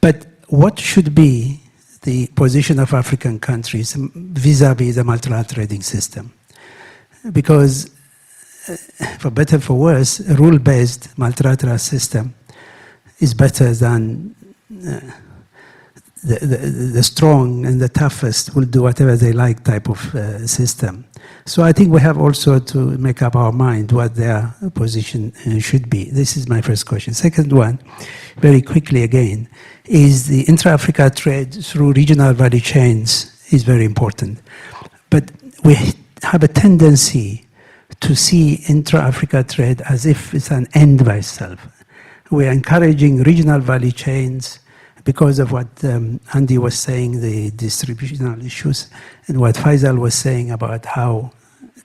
But what should be the position of African countries vis-à-vis the multilateral trading system? Because, for better for worse, a rule-based multilateral system is better than the strong and the toughest will do whatever they like type of system. So I think we have also to make up our mind what their position should be. This is my first question. Second one, very quickly again, is the intra-Africa trade through regional value chains is very important. But we have a tendency to see intra-Africa trade as if it's an end by itself. We're encouraging regional value chains because of what Andy was saying, the distributional issues, and what Faisal was saying about how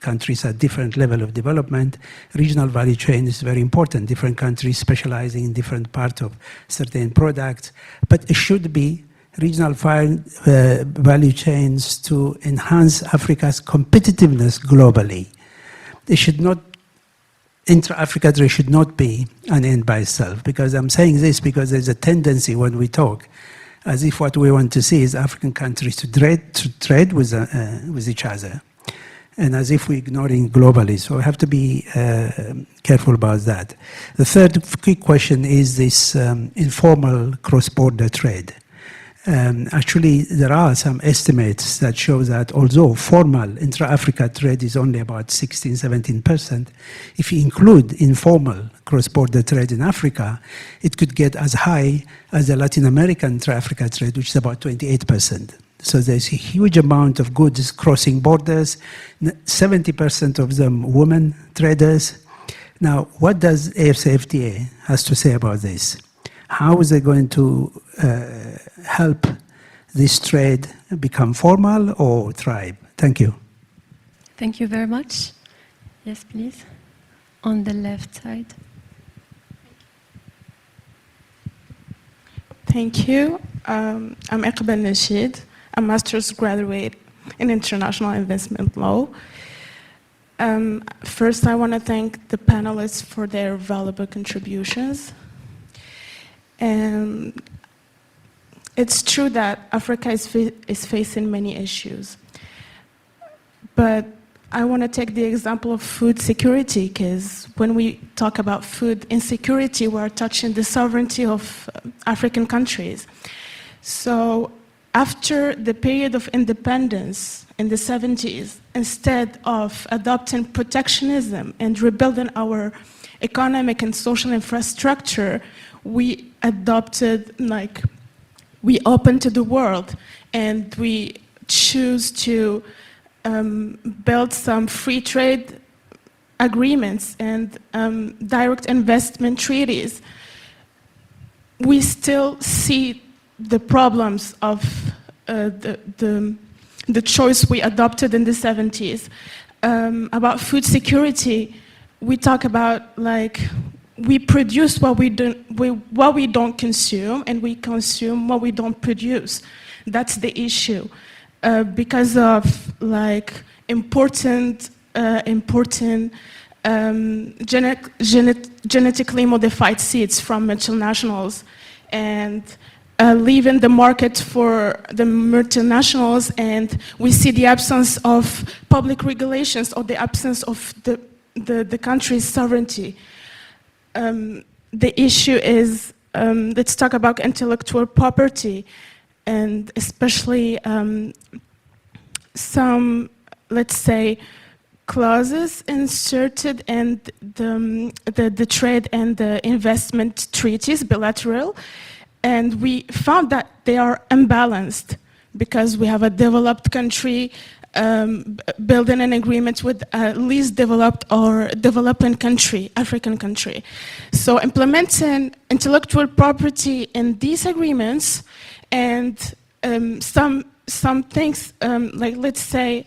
countries at different level of development. Regional value chain is very important. Different countries specializing in different parts of certain products, but it should be regional value chains to enhance Africa's competitiveness globally. They should not, intra-Africa trade should not be an end by itself, because I'm saying this because there's a tendency when we talk, as if what we want to see is African countries to trade with each other, and as if we're ignoring globally. So we have to be careful about that. The third quick question is this informal cross-border trade. Actually, there are some estimates that show that although formal intra-Africa trade is only about 16–17%, if you include informal cross-border trade in Africa, it could get as high as the Latin American intra-Africa trade, which is about 28%. So there's a huge amount of goods crossing borders, 70% of them women traders. Now, what does AfCFTA has to say about this? How is it going to help this trade become formal or thrive? Thank you. Thank you very much. Yes, please. On the left side. Thank you. I'm Iqbal Nasheed, a master's graduate in international investment law. First, I want to thank the panelists for their valuable contributions. And it's true that Africa is facing many issues. But I want to take the example of food security, because when we talk about food insecurity, we're touching the sovereignty of African countries. So after the period of independence in the 70s, instead of adopting protectionism and rebuilding our economic and social infrastructure, we adopted, we open to the world, and we choose to build some free trade agreements and direct investment treaties. We still see the problems of the choice we adopted in the 70s. About food security, we talk about we produce what we don't consume, and we consume what we don't produce. That's the issue. Because of important genetically modified seeds from multinationals, and leaving the market for the multinationals, and we see the absence of public regulations or the absence of the country's sovereignty. The issue is, let's talk about intellectual property, and especially some, let's say, clauses inserted in the trade and the investment treaties, bilateral, and we found that they are imbalanced, because we have a developed country building an agreement with a least developed or developing country, African country. So implementing intellectual property in these agreements, and some things, let's say,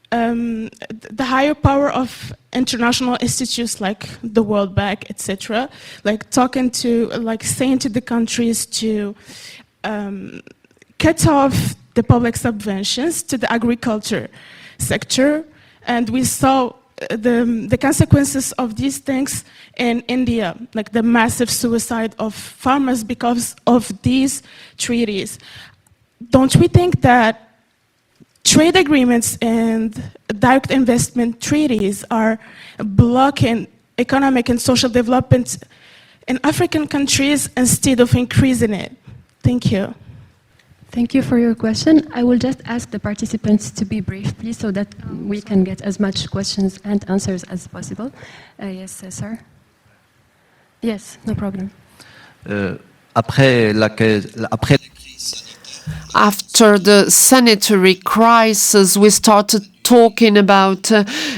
the higher power of international institutes like the World Bank, etc., talking to, saying to the countries to cut off the public subventions to the agriculture sector. And we saw the consequences of these things in India, the massive suicide of farmers because of these treaties. Don't we think that trade agreements and direct investment treaties are blocking economic and social development in African countries instead of increasing it? Thank you. Thank you for your question. I will just ask the participants to be brief, please, so that we can get as much questions and answers as possible. Yes, sir. Yes, no problem. Après la crise After the sanitary crisis, we started talking about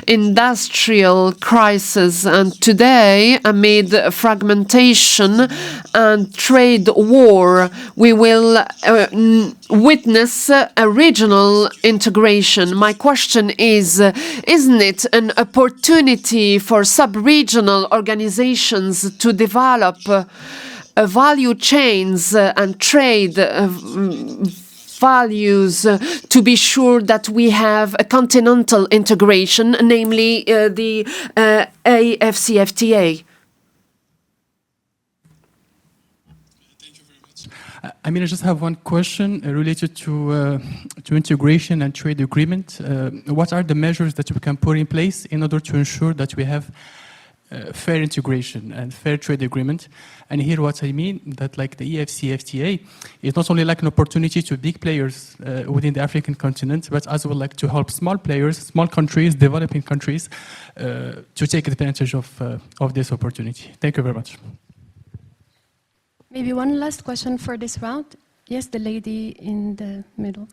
industrial crisis, and today, amid fragmentation and trade war, we will witness a regional integration. My question is, isn't it an opportunity for sub-regional organizations to develop value chains and trade values to be sure that we have a continental integration, namely the AfCFTA? I mean, I just have one question related to integration and trade agreement. What are the measures that we can put in place in order to ensure that we have fair integration and fair trade agreement? And here what I mean, that like the AfCFTA is not only like an opportunity to big players within the African continent, but as well like to help small players, small countries, developing countries, to take advantage of this opportunity. Thank you very much. Maybe one last question for this round. Yes, the lady in the middle.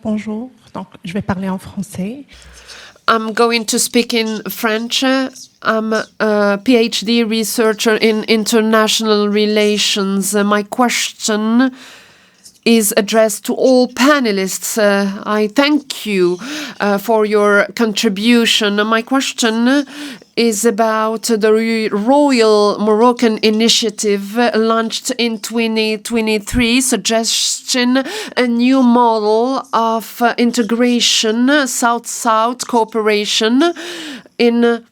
Bonjour, donc je vais parler en français. I'm going to speak in French. I'm a PhD researcher in international relations. My question is addressed to all panelists. I thank you for your contribution. My question is about the Royal Moroccan Initiative launched in 2023, suggesting a new model of integration, South-South cooperation in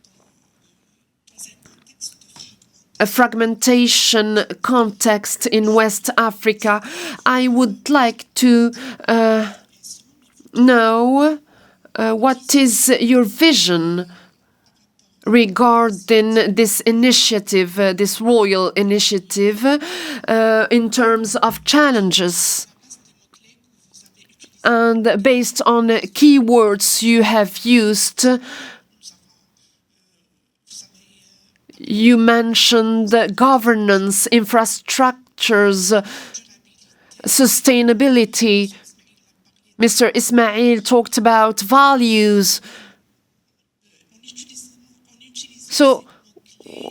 a fragmentation context in West Africa. I would like to know what is your vision regarding this initiative, this royal initiative, in terms of challenges. And based on keywords you have used, you mentioned governance, infrastructures, sustainability. Mr. Ismail talked about values. So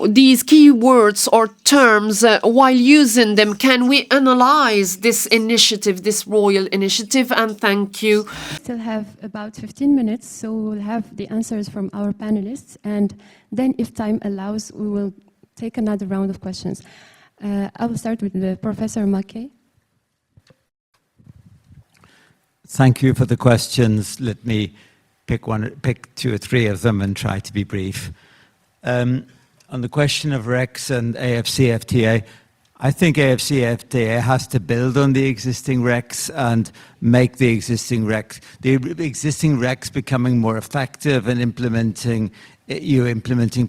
these keywords or terms, while using them, can we analyze this initiative, this royal initiative? And thank you. We still have about 15 minutes, so we'll have the answers from our panelists. And then, if time allows, we will take another round of questions. I will start with Professor Mackey. Thank you for the questions. Let me pick two or three of them and try to be brief. On the question of REX and AfCFTA, I think AfCFTA has to build on the existing REX and make the existing REX becoming more effective and implementing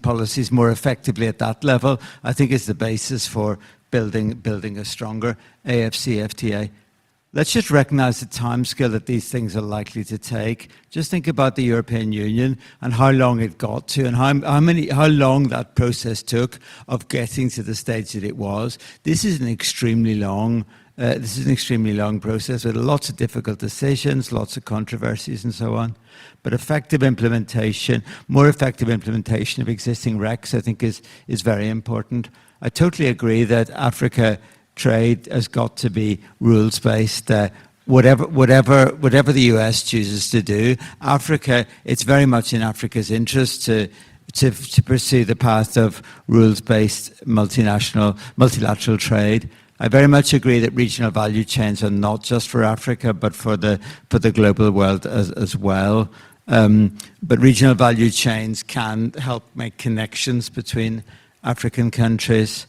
policies more effectively at that level. I think is the basis for building a stronger AfCFTA. Let's just recognize the timescale that these things are likely to take. Just think about the European Union and how long it got to, and how long that process took of getting to the stage that it was. This is an extremely long process with lots of difficult decisions, lots of controversies, and so on. But effective implementation, more effective implementation of existing RECs, I think, is very important. I totally agree that Africa trade has got to be rules-based. Whatever the US chooses to do, Africa, it's very much in Africa's interest to pursue the path of rules-based multilateral trade. I very much agree that regional value chains are not just for Africa, but for the global world as well. But regional value chains can help make connections between African countries.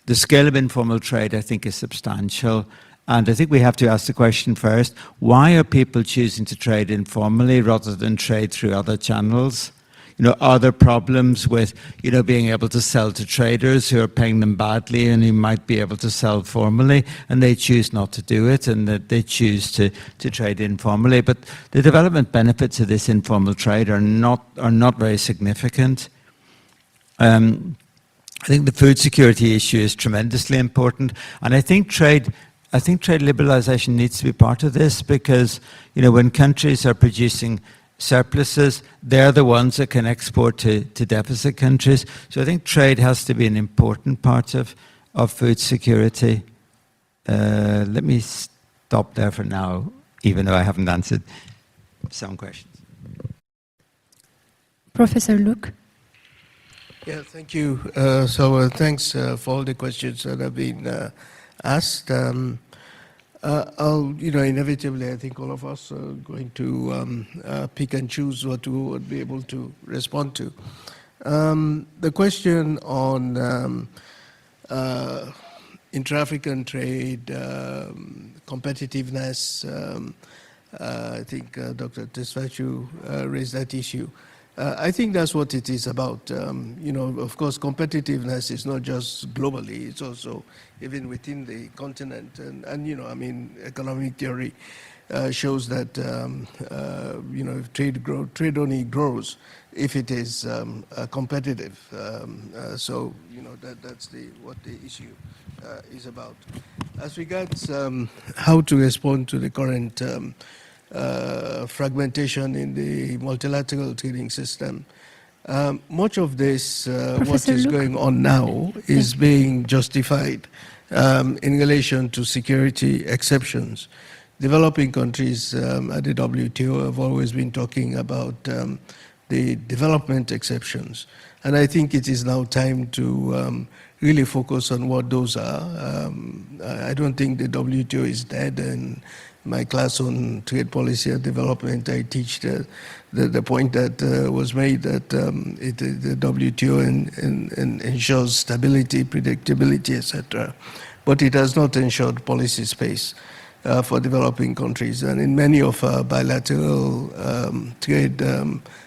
The scale of informal trade, I think, is substantial. And I think we have to ask the question first, why are people choosing to trade informally rather than trade through other channels? are there problems with, being able to sell to traders who are paying them badly and who might be able to sell formally, and they choose not to do it, and that they choose to trade informally. But the development benefits of this informal trade are not very significant. I think the food security issue is tremendously important, and I think trade liberalization needs to be part of this, because when countries are producing surpluses, they're the ones that can export to deficit countries. So I think trade has to be an important part of food security. Let me stop there for now, even though I haven't answered some questions. Professor Luke. Yeah, thank you. Thanks for all the questions that have been asked. Inevitably, I think all of us are going to pick and choose what we would be able to respond to. The question on intra-African trade, competitiveness, I think Dr. Tesfaciu raised that issue. I think that's what it is about. Of course, competitiveness is not just globally, it's also even within the continent. And economic theory shows that, if trade only grows if it is competitive. That's what the issue is about. As regards how to respond to the current fragmentation in the multilateral trading system. Much of this, what is going on now, is being justified in relation to security exceptions. Developing countries at the WTO have always been talking about the development exceptions. And I think it is now time to really focus on what those are. I don't think the WTO is dead, and my class on trade policy and development, I teach the point that was made that the WTO ensures stability, predictability, etc. But it has not ensured policy space for developing countries. And in many of our bilateral trade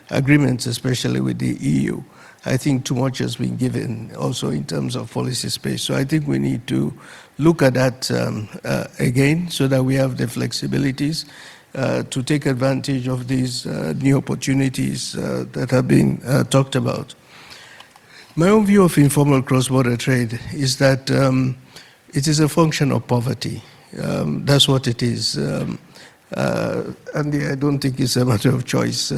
agreements, especially with the EU, I think too much has been given also in terms of policy space. So I think we need to look at that again, so that we have the flexibilities to take advantage of these new opportunities that have been talked about. My own view of informal cross-border trade is that it is a function of poverty. That's what it is. And I don't think it's a matter of choice.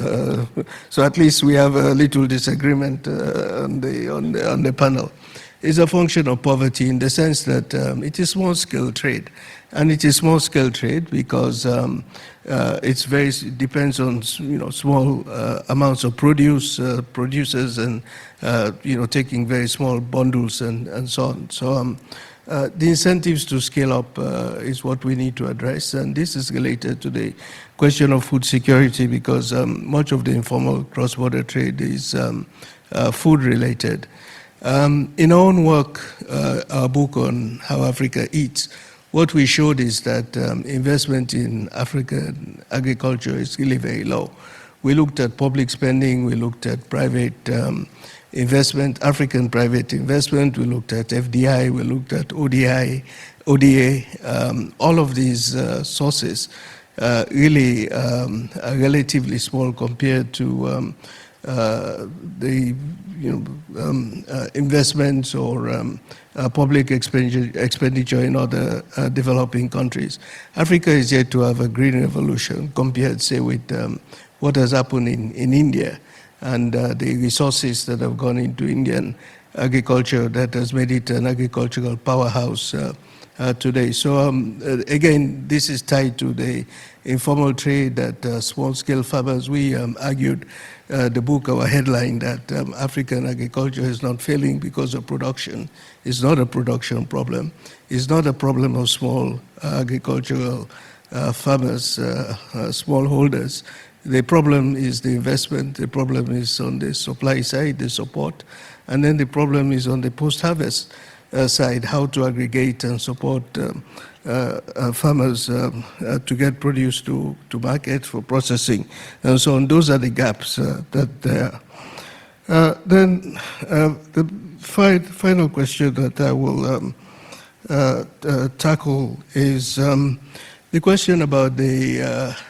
So at least we have a little disagreement on the panel. It's a function of poverty in the sense that it is small-scale trade. And it is small-scale trade because it depends on small amounts of producers and taking very small bundles and so on. So the incentives to scale up is what we need to address, and this is related to the question of food security, because much of the informal cross-border trade is food related. In our own work, our book on how Africa eats, what we showed is that investment in African agriculture is really very low. We looked at public spending, we looked at private investment, African private investment, we looked at FDI, we looked at ODA. All of these sources really are relatively small compared to the investments or public expenditure in other developing countries. Africa is yet to have a green revolution compared, say, with what has happened in India, and the resources that have gone into Indian agriculture that has made it an agricultural powerhouse today. So again, this is tied to the informal trade that small-scale farmers, we argued the book, our headline, that African agriculture is not failing because of production. It's not a production problem. It's not a problem of small agricultural farmers, smallholders. The problem is the investment, the problem is on the supply side, the support, and then the problem is on the post-harvest side, how to aggregate and support farmers to get produce to market for processing, and so on. Those are the gaps that there are. The final question that I will tackle is the question about the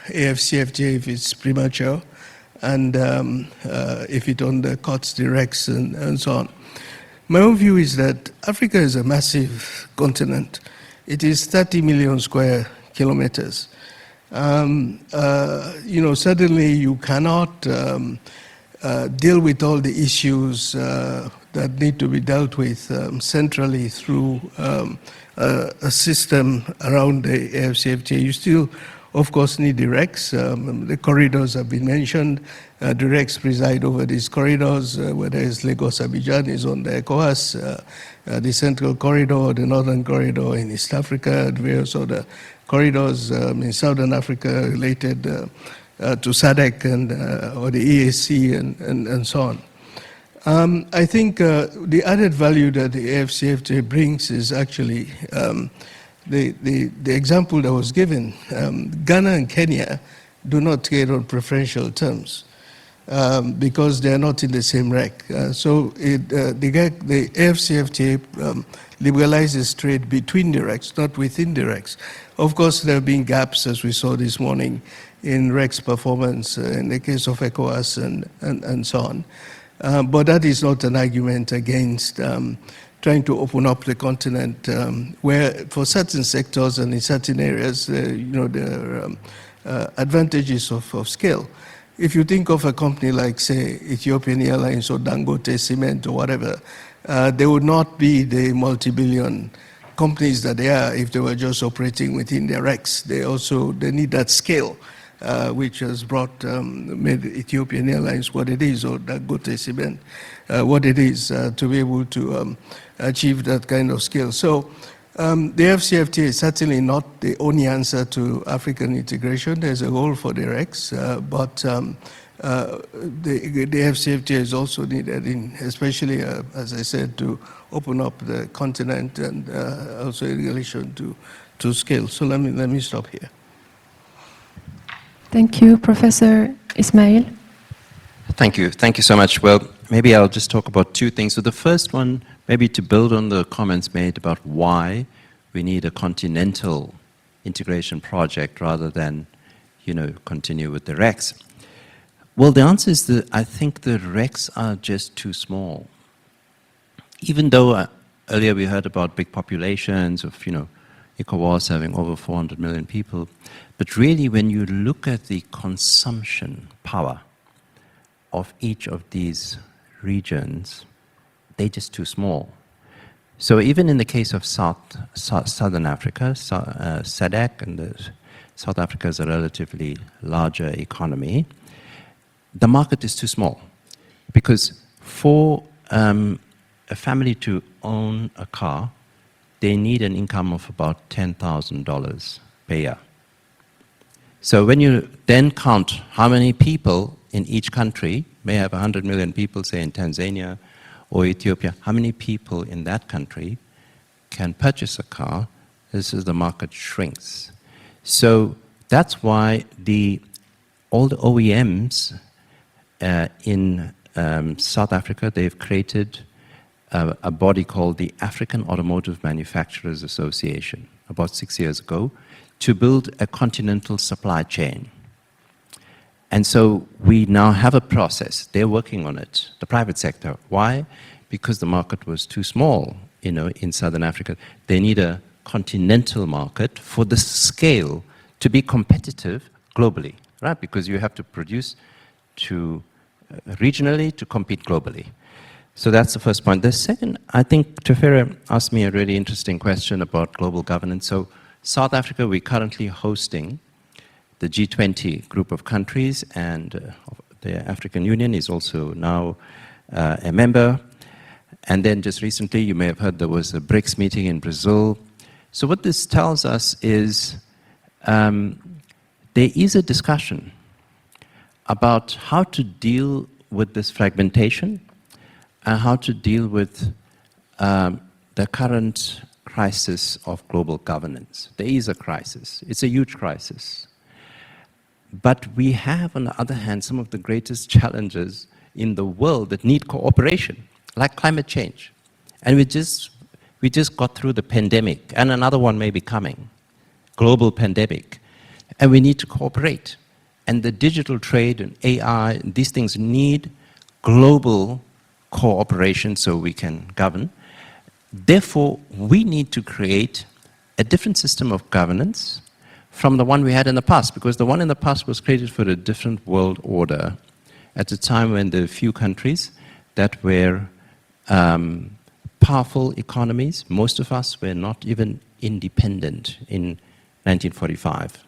AfCFTA, if it's premature, and if it undercuts the REX and so on. My own view is that Africa is a massive continent. It is 30 million square kilometers. Suddenly you cannot deal with all the issues that need to be dealt with centrally through a system around the AfCFTA. You still, of course, need the REX. The corridors have been mentioned. The REX preside over these corridors, whether it's Lagos-Abidjan is on the ECOWAS, the Central Corridor, the Northern Corridor in East Africa, various other corridors in Southern Africa related to SADC and or the EAC and so on. I think the added value that the AfCFTA brings is actually the example that was given. Ghana and Kenya do not trade on preferential terms because they are not in the same REC. So the AfCFTA liberalizes trade between the RECs, not within the RECs. Of course, there have been gaps, as we saw this morning, in REC's performance in the case of ECOWAS and so on. But that is not an argument against trying to open up the continent where for certain sectors and in certain areas, there are advantages of scale. If you think of a company like, say, Ethiopian Airlines or Dangote Cement or whatever, they would not be the multi-billion companies that they are if they were just operating within their RECs. They need that scale. Which has made Ethiopian Airlines what it is, or Dangote Cement what it is, to be able to achieve that kind of scale. So the AfCFTA is certainly not the only answer to African integration. There's a role for the RECs, but the AfCFTA is also needed, especially, as I said, to open up the continent and also in relation to scale. So let me stop here. Thank you, Professor Ismail. Thank you. Thank you so much. Well, maybe I'll just talk about two things. So the first one, maybe to build on the comments made about why we need a continental integration project rather than, continue with the RECs. Well, the answer is that I think the RECs are just too small. Even though earlier we heard about big populations of, ECOWAS having over 400 million people, but really when you look at the consumption power of each of these regions, they're just too small. So even in the case of Southern Africa, SADC, and South Africa is a relatively larger economy, the market is too small. Because for a family to own a car, they need an income of about $10,000 per year. So when you then count how many people in each country, may have 100 million people, say in Tanzania or Ethiopia, how many people in that country can purchase a car, the market shrinks. So that's why all the OEMs in South Africa, they've created a body called the African Automotive Manufacturers Association about 6 years ago to build a continental supply chain. And so we now have a process. They're working on it, the private sector. Why? Because the market was too small, in Southern Africa. They need a continental market for the scale to be competitive globally, right? Because you have to produce regionally to compete globally. So that's the first point. The second, I think Tefera asked me a really interesting question about global governance. So South Africa, we're currently hosting the G20 group of countries, and the African Union is also now a member. And then just recently, you may have heard there was a BRICS meeting in Brazil. So what this tells us is there is a discussion about how to deal with this fragmentation and how to deal with the current crisis of global governance. There is a crisis. It's a huge crisis. But we have, on the other hand, some of the greatest challenges in the world that need cooperation, like climate change. And we just got through the pandemic, and another one may be coming, global pandemic, and we need to cooperate. And the digital trade and AI, these things need global cooperation so we can govern. Therefore, we need to create a different system of governance from the one we had in the past, because the one in the past was created for a different world order at a time when there were few countries that were powerful economies. Most of us were not even independent in 1945,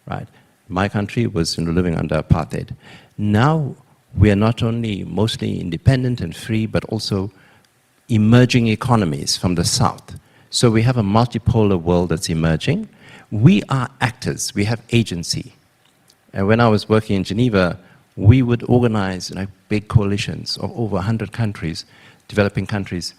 right? My country was living under apartheid. Now we are not only mostly independent and free, but also emerging economies from the South. So we have a multipolar world that's emerging. We are actors, we have agency. And when I was working in Geneva, we would organize big coalitions of over 100 countries, developing countries.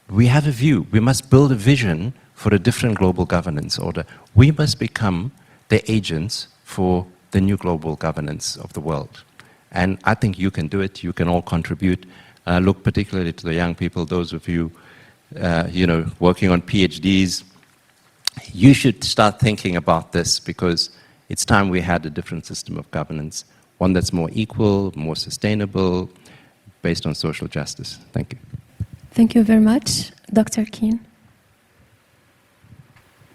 We have a view, we must build a vision for a different global governance order. We must become the agents for the new global governance of the world. And I think you can do it, you can all contribute. Look particularly to the young people, those of you, working on PhDs. You should start thinking about this, because it's time we had a different system of governance, one that's more equal, more sustainable, based on social justice. Thank you. Thank you very much. Dr. Keane.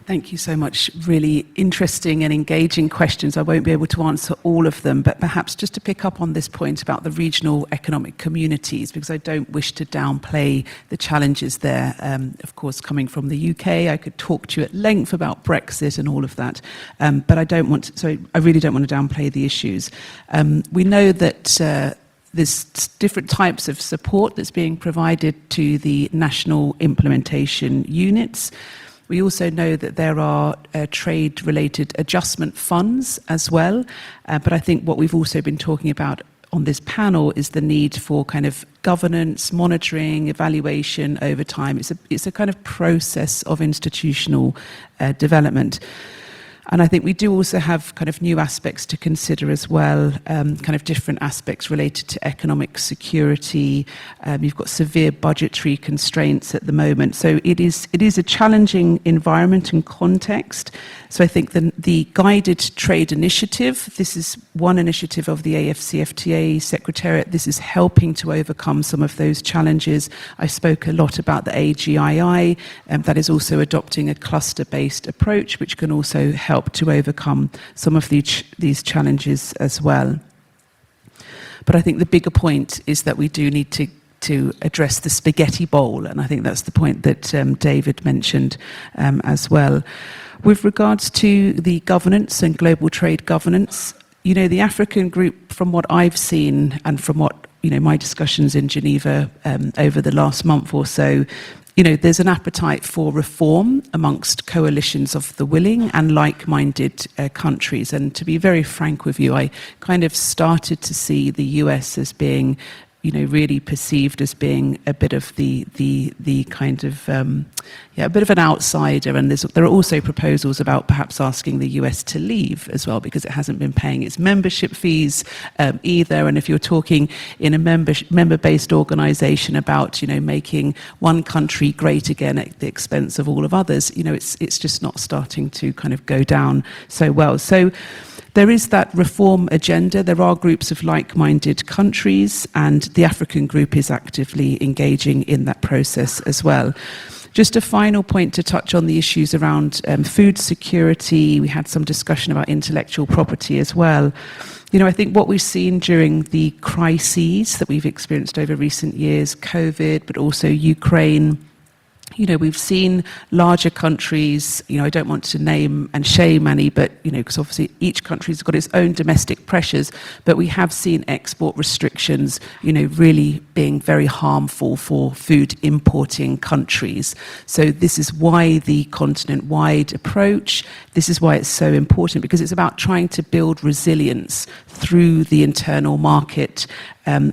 Thank you so much. Really interesting and engaging questions. I won't be able to answer all of them, but perhaps just to pick up on this point about the regional economic communities, because I don't wish to downplay the challenges there. Of course, coming from the UK, I could talk to you at length about Brexit and all of that, but I really don't want to downplay the issues. We know that there's different types of support that's being provided to the national implementation units. We also know that there are trade-related adjustment funds as well, but I think what we've also been talking about on this panel is the need for kind of governance, monitoring, evaluation over time. It's a kind of process of institutional development. And I think we do also have kind of new aspects to consider as well, kind of different aspects related to economic security. You've got severe budgetary constraints at the moment. So it is a challenging environment and context. So I think the Guided Trade Initiative, this is one initiative of the AfCFTA Secretariat. This is helping to overcome some of those challenges. I spoke a lot about the AGII, that is also adopting a cluster-based approach, which can also help to overcome some of these challenges as well. But I think the bigger point is that we do need to address the spaghetti bowl, and I think that's the point that David mentioned as well. With regards to the governance and global trade governance, the African group, from what I've seen and from what my discussions in Geneva over the last month or so, there's an appetite for reform amongst coalitions of the willing and like-minded countries. And to be very frank with you, I kind of started to see the US as being, really perceived as being a bit of the kind of, a bit of an outsider. And there are also proposals about perhaps asking the US to leave as well, because it hasn't been paying its membership fees either. And if you're talking in a member-based organization about, making one country great again at the expense of all of others, it's just not starting to kind of go down so well. So there is that reform agenda. There are groups of like-minded countries, and the African group is actively engaging in that process as well. Just a final point to touch on the issues around food security. We had some discussion about intellectual property as well. I think what we've seen during the crises that we've experienced over recent years, COVID, but also Ukraine, we've seen larger countries, I don't want to name and shame any, but, because obviously each country's got its own domestic pressures, but we have seen export restrictions, really being very harmful for food importing countries. So this is why the continent-wide approach, this is why it's so important, because it's about trying to build resilience through the internal market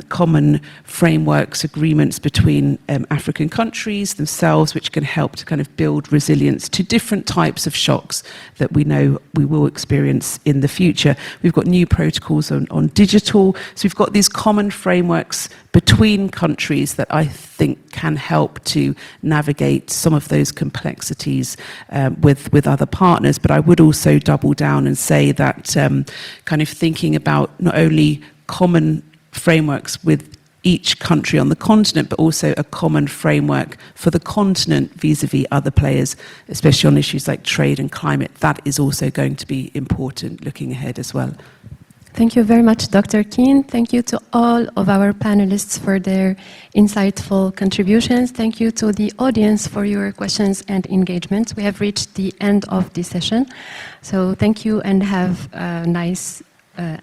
common frameworks, agreements between African countries themselves, which can help to kind of build resilience to different types of shocks that we know we will experience in the future. We've got new protocols on digital, so we've got these common frameworks between countries that I think can help to navigate some of those complexities with other partners. But I would also double down and say that kind of thinking about not only common frameworks with each country on the continent, but also a common framework for the continent vis-a-vis other players, especially on issues like trade and climate. That is also going to be important looking ahead as well. Thank you very much, Dr. Keane. Thank you to all of our panelists for their insightful contributions. Thank you to the audience for your questions and engagement. We have reached the end of the session. So thank you and have a nice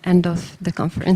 end of the conference.